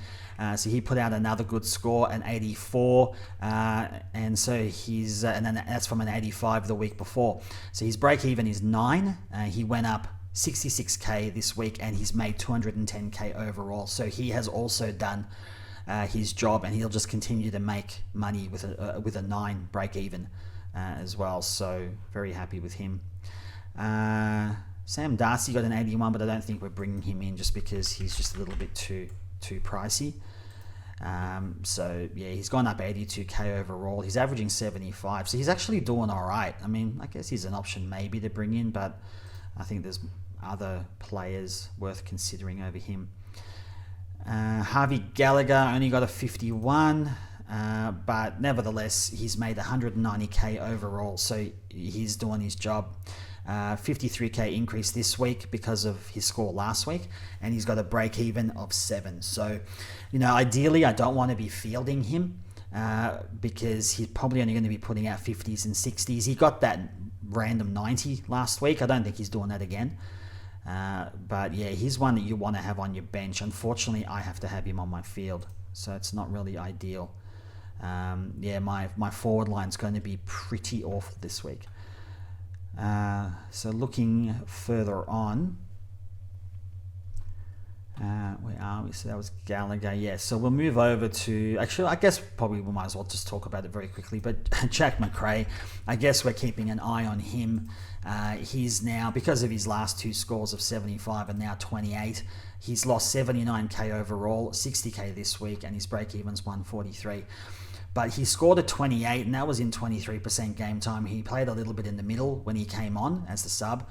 A: So he put out another good score, an 84, and so he's and then that's from an 85 the week before. So his break even is 9. He went up 66k this week, and he's made 210k overall. So he has also done his job, and he'll just continue to make money with a 9 break even as well. So very happy with him. Sam Darcy got an 81, but I don't think we're bringing him in just because he's just a little bit too pricey. So yeah, he's gone up 82k overall. He's averaging 75, so he's actually doing all right. I mean, I guess he's an option maybe to bring in, but I think there's other players worth considering over him. Harvey Gallagher only got a 51, but nevertheless, he's made 190k overall, so he's doing his job. 53k increase this week because of his score last week, and he's got a break even of 7. So, ideally, I don't want to be fielding him because he's probably only going to be putting out 50s and 60s. He got that random 90 last week. I don't think he's doing that again. But yeah, he's one that you want to have on your bench. Unfortunately, I have to have him on my field, so it's not really ideal. Yeah, my forward line's going to be pretty awful this week. So looking further on, where are we? So that was Gallagher. Yeah, so we'll move over to, actually, I guess probably we might as well just talk about it very quickly, but Jack McRae, I guess we're keeping an eye on him. He's now, because of his last two scores of 75 and now 28, he's lost 79k overall, 60k this week, and his break-even's 143. But he scored a 28, and that was in 23% game time. He played a little bit in the middle when he came on as the sub.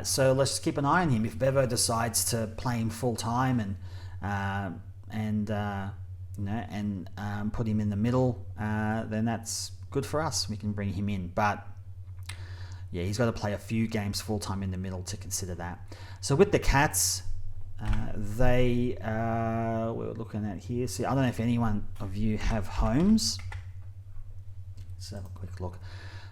A: So let's just keep an eye on him. If Bevo decides to play him full time and put him in the middle, then that's good for us. We can bring him in. But yeah, he's got to play a few games full time in the middle to consider that. So with the Cats, we're looking at here. See, I don't know if anyone of you have Holmes. Let's have a quick look.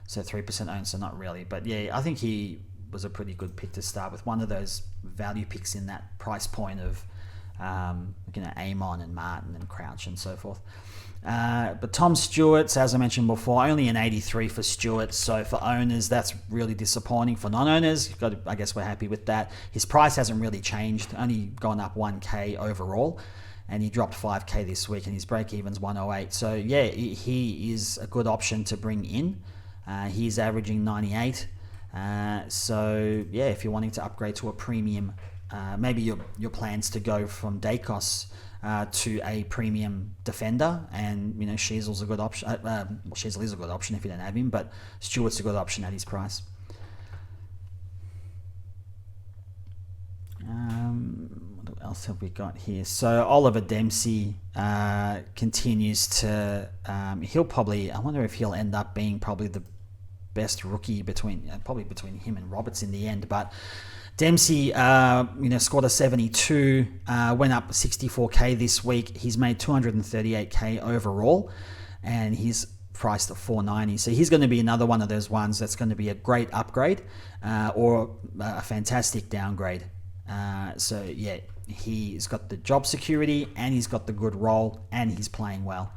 A: So 3% owned, so not really. But yeah, I think he was a pretty good pick to start with. One of those value picks in that price point of Amon and Martin and Crouch and so forth. But Tom Stewart's, as I mentioned before, only an 83 for Stewart. So for owners, that's really disappointing. For non-owners, I guess we're happy with that. His price hasn't really changed, only gone up 1k overall, and he dropped 5k this week, and his break-even's 108. So yeah, he is a good option to bring in. He's averaging 98. So yeah, if you're wanting to upgrade to a premium, maybe your plans to go from Dacos to a premium defender, and Sheasel's a good option. Sheasel is a good option if you don't have him, but Stewart's a good option at his price. What else have we got here? So Oliver Dempsey continues to. He'll probably. I wonder if he'll end up being probably the best rookie between him and Roberts in the end. But Dempsey, scored a 72, went up 64k this week. He's made 238k overall, and he's priced at 490. So he's going to be another one of those ones that's going to be a great upgrade or a fantastic downgrade. So yeah, he's got the job security, and he's got the good role, and he's playing well.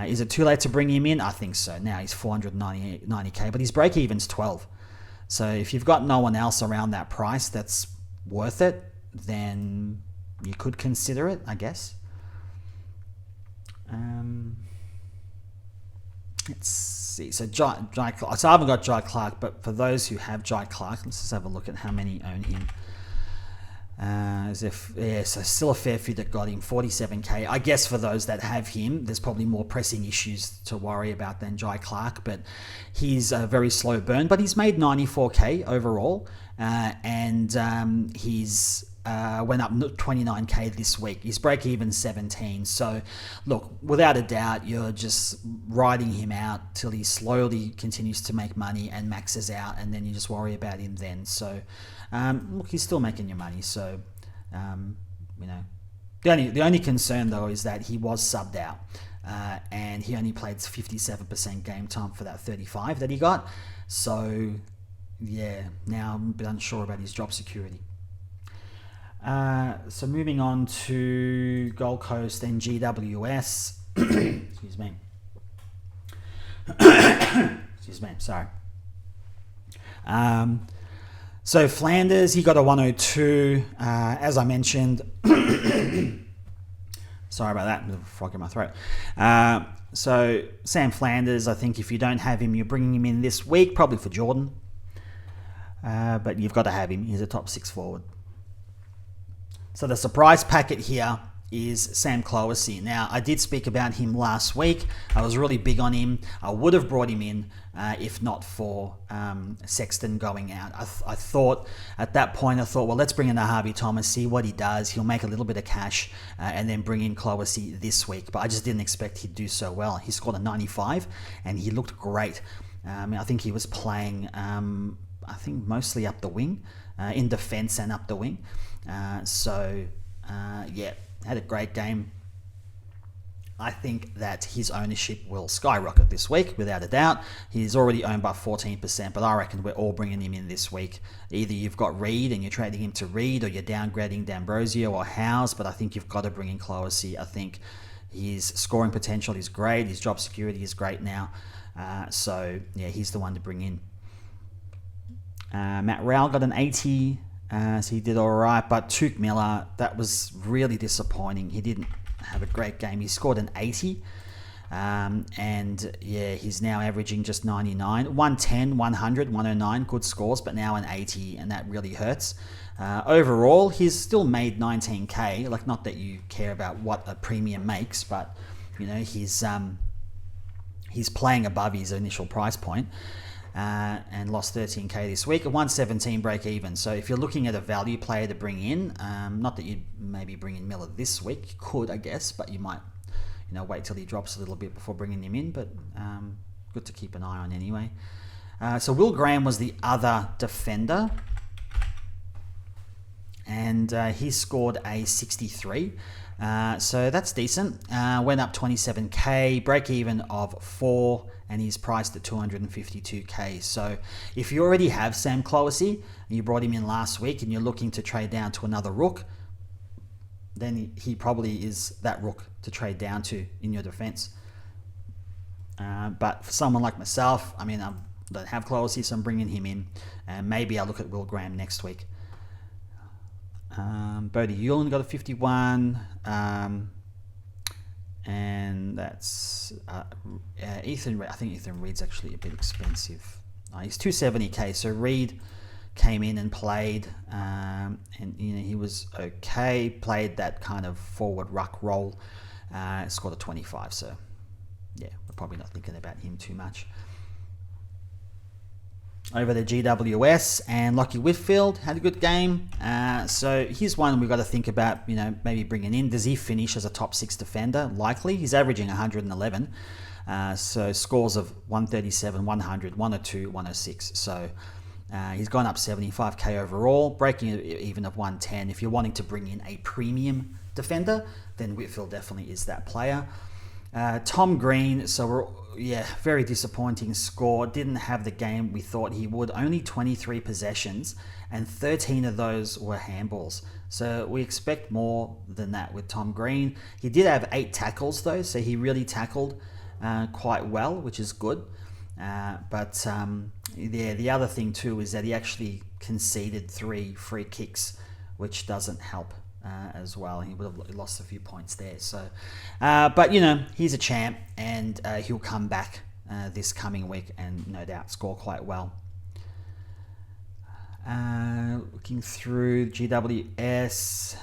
A: Is it too late to bring him in? I think so. Now he's 490k, but his break-even's 12. So if you've got no one else around that price that's worth it, then you could consider it, I guess. Let's see. So Jai Clark. So I haven't got Jai Clark, but for those who have Jai Clark, let's just have a look at how many own him. So still a fair few that got him, 47k. I guess for those that have him, there's probably more pressing issues to worry about than Jai Clark, but he's a very slow burn, but he's made 94k overall, and he's went up 29k this week. His break-even 17. So look, without a doubt, you're just riding him out till he slowly continues to make money and maxes out, and then you just worry about him then. So look, he's still making your money. So the only concern though is that he was subbed out, and he only played 57% game time for that 35 that he got. So yeah, now I'm a bit unsure about his job security. So moving on to Gold Coast and GWS. Excuse me. Excuse me, sorry. So Flanders, he got a 102. As I mentioned, sorry about that, a frog in my throat. So Sam Flanders, I think if you don't have him, you're bringing him in this week, probably for Jordan. But you've got to have him. He's a top 6 forward. So the surprise packet here is Sam Clohessy. Now, I did speak about him last week. I was really big on him. I would have brought him in if not for Sexton going out. I thought at that point, well, let's bring in a Harvey Thomas, see what he does. He'll make a little bit of cash and then bring in Clohessy this week. But I just didn't expect he'd do so well. He scored a 95 and he looked great. I think he was playing, mostly up the wing, in defence and up the wing. Yeah, had a great game. I think that his ownership will skyrocket this week, without a doubt. He's already owned by 14%, but I reckon we're all bringing him in this week. Either you've got Reed and you're trading him to Reed, or you're downgrading D'Ambrosio or Howes, but I think you've got to bring in Clohessy. I think his scoring potential is great. His job security is great now. So, yeah, he's the one to bring in. Matt Rowell got an 80, so he did all right. But Tuke Miller, that was really disappointing. He didn't have a great game. He scored an 80, and yeah, he's now averaging just 99. 110, 100, 109, good scores, but now an 80, and that really hurts. Overall, he's still made 19k. Like, not that you care about what a premium makes, but you know, he's playing above his initial price point. And lost 13k this week. A 117 break even. So if you're looking at a value player to bring in, not that you'd maybe bring in Miller this week, you could, I guess, but you might, you know, wait till he drops a little bit before bringing him in. But good to keep an eye on anyway. So Will Graham was the other defender, and he scored a 63. So that's decent. Went up 27k, break even of 4, and he's priced at 252k. So if you already have Sam Clohessy and you brought him in last week and you're looking to trade down to another rook, then he probably is that rook to trade down to in your defense. But for someone like myself, I mean, I don't have Clohessy, so I'm bringing him in, and maybe I'll look at Will Graham next week. Bodie Yulin got a 51, and that's Ethan Reed. I think Ethan Reed's actually a bit expensive. He's 270k, so Reed came in and played, and you know, he was okay, played that kind of forward ruck role, scored a 25, so yeah, we're probably not thinking about him too much. Over the GWS, and Lockie Whitfield had a good game. So here's one we've got to think about, you know, maybe bringing in. Does he finish as a top 6 defender? Likely. He's averaging 111. So scores of 137, 100, 102, 106. So he's gone up 75k overall, breaking even of 110. If you're wanting to bring in a premium defender, then Whitfield definitely is that player. Tom Green, very disappointing score. Didn't have the game we thought he would. Only 23 possessions, and 13 of those were handballs. So we expect more than that with Tom Green. He did have 8 tackles though, so he really tackled quite well, which is good. But the other thing too is that he actually conceded 3 free kicks, which doesn't help. As well, he would have lost a few points there. So, but you know, he's a champ, and he'll come back this coming week and no doubt score quite well. Looking through GWS,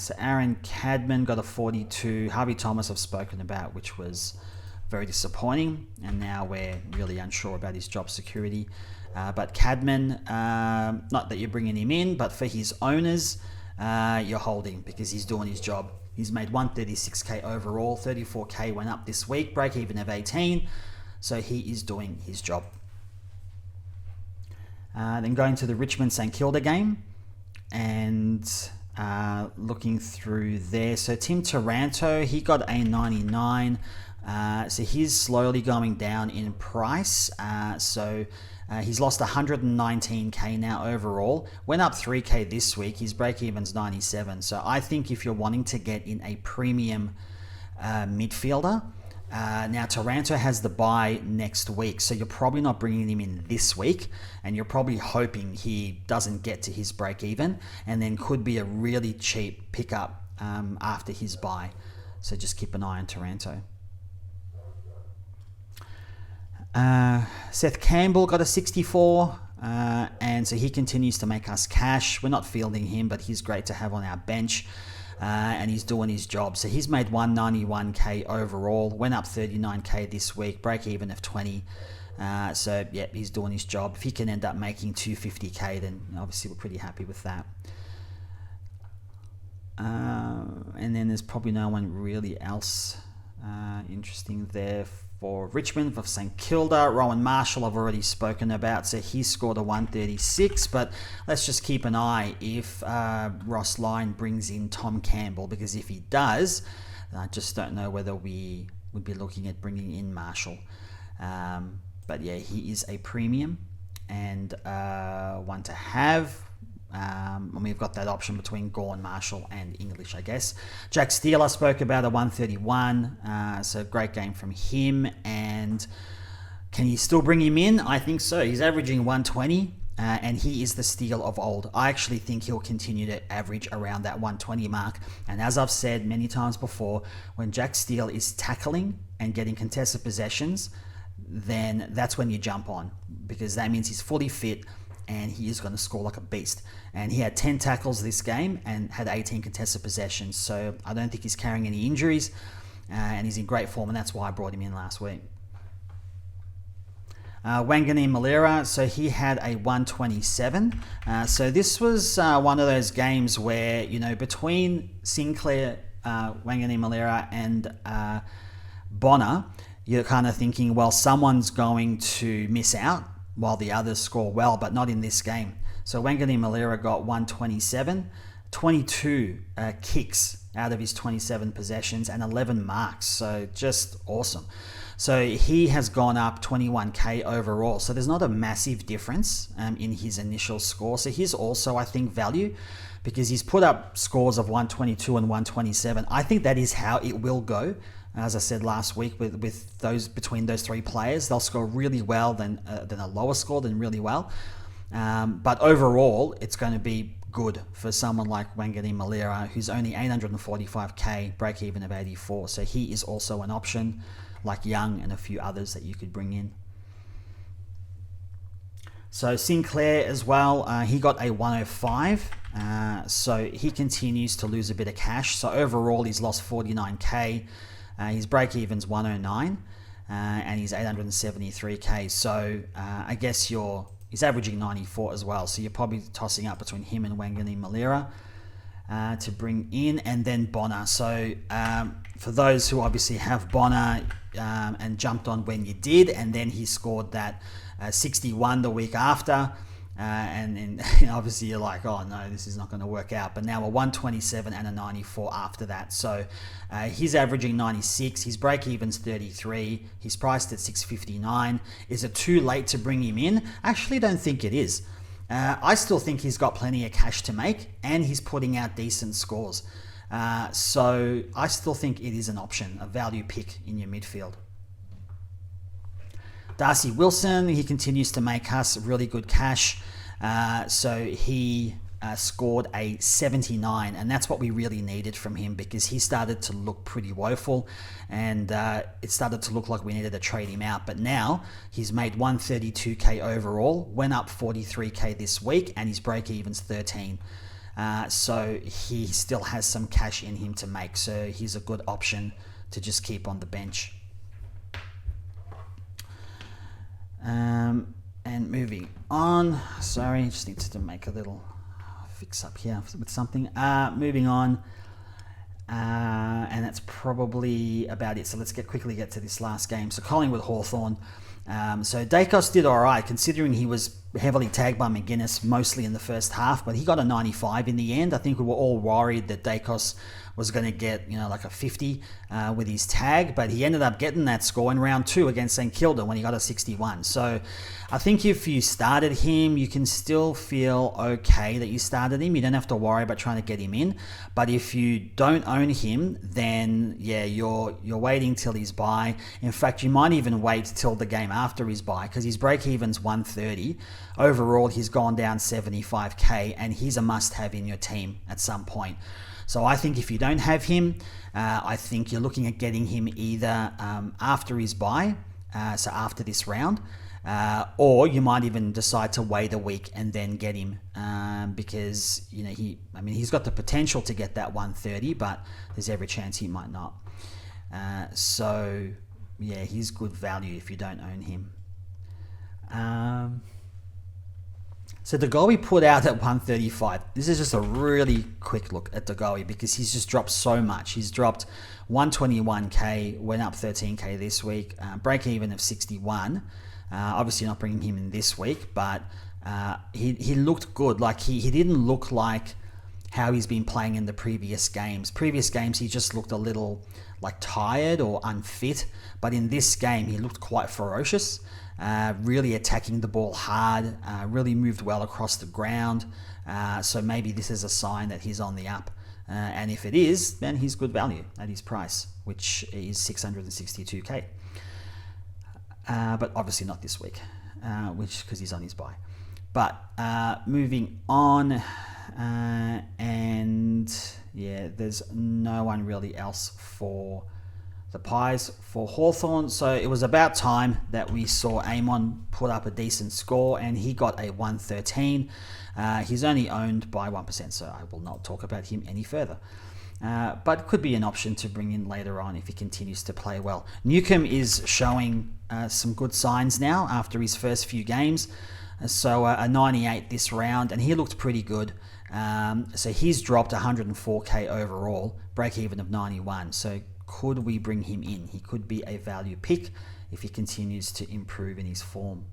A: so Aaron Cadman got a 42. Harvey Thomas I've spoken about, which was very disappointing, and now we're really unsure about his job security. But Cadman, not that you're bringing him in, but for his owners, you're holding, because he's doing his job. He's made 136k overall, 34k went up this week, break even of 18, so he is doing his job. Then going to the Richmond St Kilda game, and looking through there, so Tim Taranto, he got a 99, so he's slowly going down in price. He's lost 119k now overall. Went up 3k this week. His break-even's 97. So I think if you're wanting to get in a premium midfielder, now Taranto has the bye next week, so you're probably not bringing him in this week, and you're probably hoping he doesn't get to his break-even, and then could be a really cheap pickup after his bye. So just keep an eye on Taranto. Seth Campbell got a 64, and so he continues to make us cash. We're not fielding him, but he's great to have on our bench, and he's doing his job. So he's made 191k overall, went up 39k this week, break even of 20. So yeah, he's doing his job. If he can end up making 250k, then obviously we're pretty happy with that. And then there's probably no one really else interesting there. For Richmond, for St Kilda, Rowan Marshall I've already spoken about, so he scored a 136, but let's just keep an eye if Ross Lyon brings in Tom Campbell, because if he does, And I just don't know whether we would be looking at bringing in Marshall. But yeah, he is a premium and one to have. And we've got that option between Gawn, Marshall, and English, I guess. Jack Steele, I spoke about a 131. So great game from him. And can you still bring him in? I think so. He's averaging 120. And he is the Steele of old. I actually think he'll continue to average around that 120 mark. And as I've said many times before, when Jack Steele is tackling and getting contested possessions, then that's when you jump on, because that means he's fully fit and he is going to score like a beast. And he had 10 tackles this game and had 18 contested possessions. So I don't think he's carrying any injuries, and he's in great form, and that's why I brought him in last week. Wangani Malira, so he had a 127. So this was one of those games where, you know, between Sinclair, Wangani Malira, and Bonner, you're kind of thinking, well, someone's going to miss out while the others score well, but not in this game. So Wangani Malira got 127, 22 kicks out of his 27 possessions, and 11 marks. So just awesome. So he has gone up 21k overall. So there's not a massive difference in his initial score. So he's also, I think, value, because he's put up scores of 122 and 127. I think that is how it will go. As I said last week, with those between those three players, they'll score really well than a lower score than really well. But overall, it's going to be good for someone like Wangani Malira, who's only 845k, break even of 84. So he is also an option, like Young and a few others that you could bring in. So Sinclair as well, he got a 105. So he continues to lose a bit of cash. So overall, he's lost 49k. His break even's 109, and he's 873k. So I guess he's averaging 94 as well. So you're probably tossing up between him and Wangani Malira to bring in, and then Bonner. So for those who obviously have Bonner and jumped on when you did, and then he scored that 61 the week after, and then obviously you're like, oh no, this is not going to work out. But now a 127 and a 94 after that. So he's averaging 96. His break even's 33. He's priced at 659. Is it too late to bring him in? I actually don't think it is. I still think he's got plenty of cash to make, and he's putting out decent scores. So I still think it is an option, a value pick in your midfield. Darcy Wilson, he continues to make us really good cash. So he scored a 79, and that's what we really needed from him, because he started to look pretty woeful, and it started to look like we needed to trade him out. But now he's made 132k overall, went up 43k this week, and his break even's 13. So he still has some cash in him to make. So he's a good option to just keep on the bench. And moving on, sorry, just need to make a little fix up here with something. Moving on, and that's probably about it. So let's quickly get to this last game. So Collingwood Hawthorn. So Dacos did all right, considering he was heavily tagged by McGuinness mostly in the first half, but he got a 95 in the end. I think we were all worried that Dacos was going to get, like a 50 with his tag, but he ended up getting that score in round 2 against St Kilda when he got a 61. So I think if you started him, you can still feel okay that you started him. You don't have to worry about trying to get him in. But if you don't own him, then yeah, you're waiting till his bye. In fact, you might even wait till the game after his bye, because his break even's 130. Overall, he's gone down 75k, and he's a must-have in your team at some point. So I think if you don't have him, I think you're looking at getting him either after his bye, so after this round, or you might even decide to wait a week and then get him, because he's got the potential to get that 130, but there's every chance he might not. So yeah, he's good value if you don't own him. So De Goey put out at 135. This is just a really quick look at De Goey, because he's just dropped so much. He's dropped 121k, went up 13k this week, break even of 61. Obviously not bringing him in this week, but he looked good. Like he didn't look like how he's been playing in the previous games. Previous games, he just looked a little like tired or unfit, but in this game, he looked quite ferocious, really attacking the ball hard, really moved well across the ground. So maybe this is a sign that he's on the up. And if it is, then he's good value at his price, which is 662k. But obviously not this week, because he's on his bye. But moving on, and yeah, there's no one really else for the Pies for Hawthorn. So it was about time that we saw Amon put up a decent score, and he got a 113. He's only owned by 1%, so I will not talk about him any further. But could be an option to bring in later on if he continues to play well. Newcomb is showing some good signs now after his first few games. So a 98 this round, and he looked pretty good. So he's dropped 104k overall, break even of 91. So could we bring him in? He could be a value pick if he continues to improve in his form.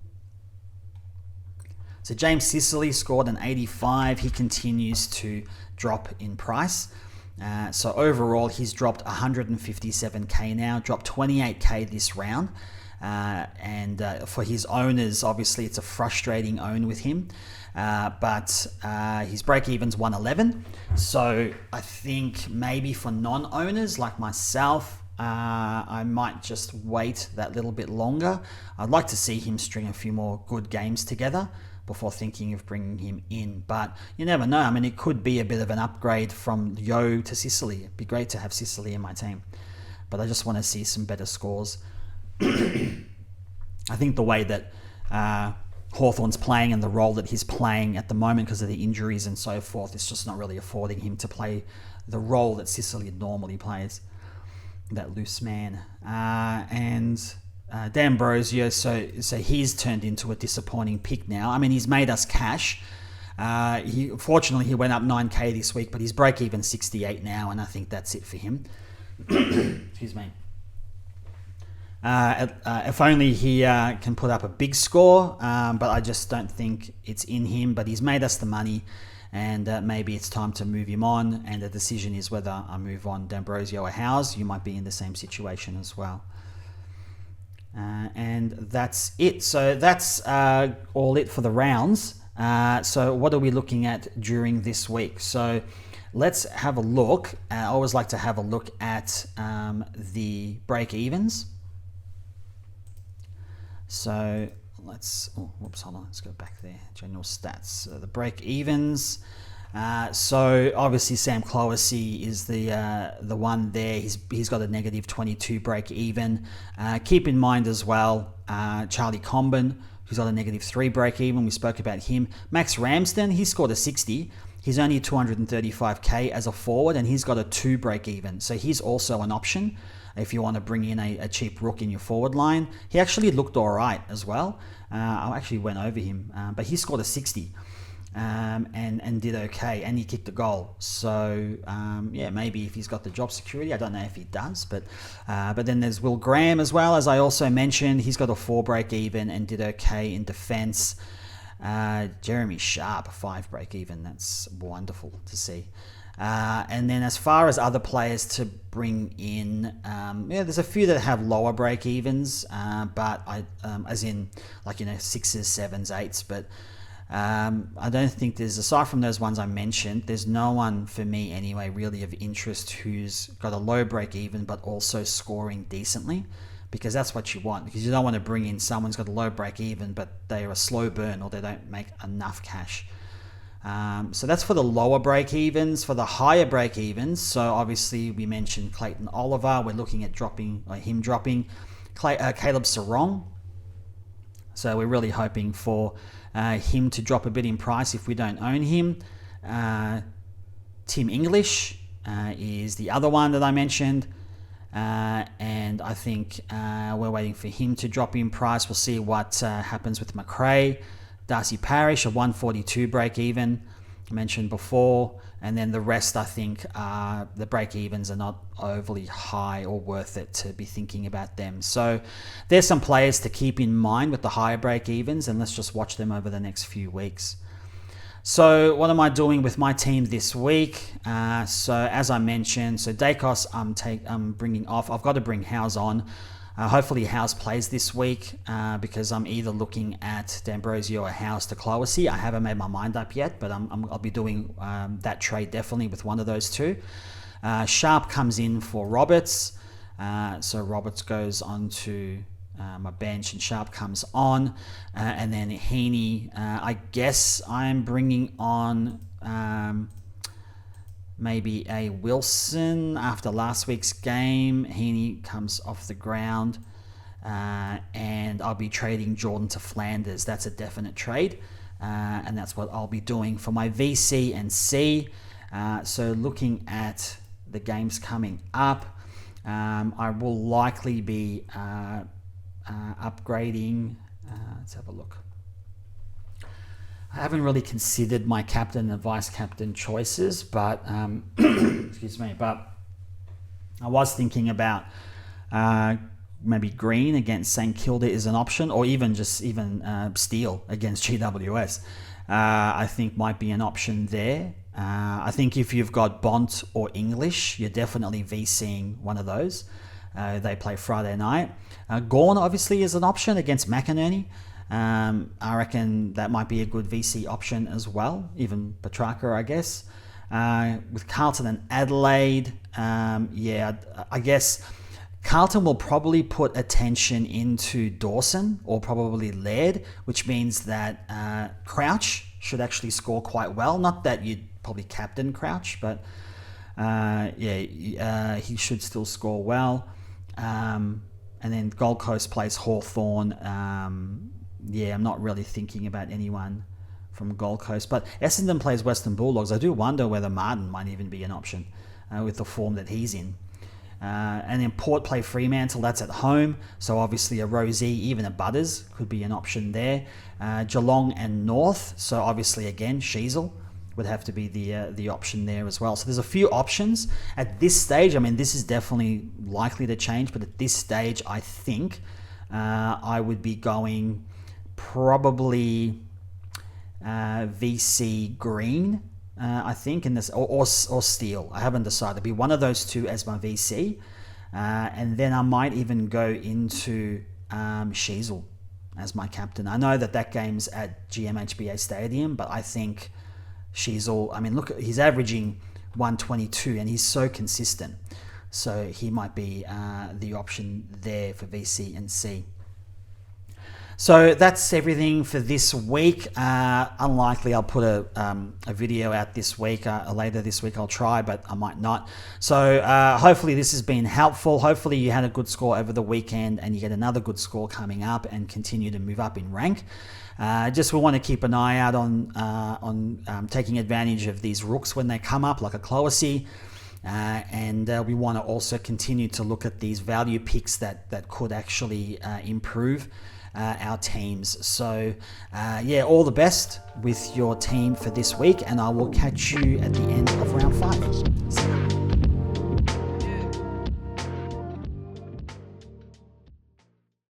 A: So James Sicily scored an 85. He continues to drop in price. So overall, he's dropped 157k now, dropped 28k this round. And for his owners, obviously, it's a frustrating own with him. But his break-even's 111. So I think maybe for non-owners like myself, I might just wait that little bit longer. I'd like to see him string a few more good games together before thinking of bringing him in. But you never know. I mean, it could be a bit of an upgrade from Yo to Sicily. It'd be great to have Sicily in my team. But I just want to see some better scores. I think the way that Hawthorn's playing and the role that he's playing at the moment because of the injuries and so forth, it's just not really affording him to play the role that Sicily normally plays, that loose man. And D'Ambrosio, so he's turned into a disappointing pick now. I mean, he's made us cash. Fortunately, he went up 9k this week, but he's break even 68 now, and I think that's it for him. Excuse me. If only he can put up a big score, but I just don't think it's in him. But he's made us the money, and maybe it's time to move him on. And the decision is whether I move on D'Ambrosio or Howes. You might be in the same situation as well. And that's it. So that's all it for the rounds. So what are we looking at during this week? So let's have a look. I always like to have a look at the break-evens. So let's, hold on, let's go back there. General stats, the break-evens. So obviously Sam Clohessy is the one there. He's got a negative 22 break-even. Keep in mind as well, Charlie Comben, who's got a negative 3 break-even. We spoke about him. Max Ramsden, he scored a 60. He's only 235k as a forward, and he's got a 2 break-even. So he's also an option if you want to bring in a cheap rook in your forward line. He actually looked all right as well. I actually went over him, but he scored a 60 and did okay, and he kicked a goal. So yeah, maybe if he's got the job security, I don't know if he does, but then there's Will Graham as well, as I also mentioned. He's got a 4 break even and did okay in defense. Jeremy Sharp, 5 break even. That's wonderful to see. And then as far as other players to bring in, there's a few that have lower break evens, but as in like, 6s, 7s, 8s, but I don't think there's, aside from those ones I mentioned, there's no one for me anyway really of interest who's got a low break even but also scoring decently, because that's what you want, because you don't want to bring in someone who's got a low break even but they're a slow burn or they don't make enough cash. So that's for the lower break evens. For the higher break evens, so obviously we mentioned Clayton Oliver. We're looking at him dropping. Caleb Sarong. So we're really hoping for him to drop a bit in price if we don't own him. Tim English is the other one that I mentioned. And I think we're waiting for him to drop in price. We'll see what happens with McRae. Darcy Parish, a 142 break even, I mentioned before. And then the rest, I think, the break evens are not overly high or worth it to be thinking about them. So there's some players to keep in mind with the higher break evens, and let's just watch them over the next few weeks. So what am I doing with my team this week? So as I mentioned, so Dacos I'm bringing off. I've got to bring House on. Hopefully House plays this week because I'm either looking at D'Ambrosio or House to Clowassy. I haven't made my mind up yet, but I'll be doing that trade definitely with one of those two. Sharp comes in for Roberts. So Roberts goes on to my bench and Sharp comes on, and then Heaney, I guess I'm bringing on maybe a Wilson after last week's game. Heaney comes off the ground, and I'll be trading Jordan to Flanders. That's a definite trade, and that's what I'll be doing for my VC and C. So looking at the games coming up, I will likely be upgrading. Let's have a look. I haven't really considered my captain and vice captain choices, but excuse me, but I was thinking about maybe Green against St Kilda is an option, or even Steele against GWS. I think might be an option there. I think if you've got Bont or English, you're definitely VCing one of those. They play Friday night. Gawn obviously is an option against McInerney. I reckon that might be a good VC option as well, even Petrarca, I guess. With Carlton and Adelaide, I guess Carlton will probably put attention into Dawson or probably Laird, which means that Crouch should actually score quite well. Not that you'd probably captain Crouch, but he should still score well. And then Gold Coast plays Hawthorn. I'm not really thinking about anyone from Gold Coast, but Essendon plays Western Bulldogs. I do wonder whether Martin might even be an option with the form that he's in. And then Port play Fremantle. That's at home, so obviously a Rosie, even a Butters could be an option there. Geelong and North, so obviously again Sheasel would have to be the option there as well. So there's a few options at this stage. I mean, this is definitely likely to change, but at this stage, I think I would be going probably VC Green, I think, in this, or Steele. I haven't decided. It'd be one of those two as my VC, and then I might even go into Sheasel as my captain. I know that game's at GMHBA Stadium, but I think Sheasel, I mean, look, he's averaging 122 and he's so consistent. So he might be the option there for VC and C. So that's everything for this week. Unlikely I'll put a video out this week. Later this week I'll try, but I might not. So hopefully this has been helpful. Hopefully you had a good score over the weekend and you get another good score coming up and continue to move up in rank. Just we want to keep an eye out on taking advantage of these rooks when they come up, like a Clowassy. And we want to also continue to look at these value picks that could actually improve our teams. So all the best with your team for this week, and I will catch you at the end of round 5. See you.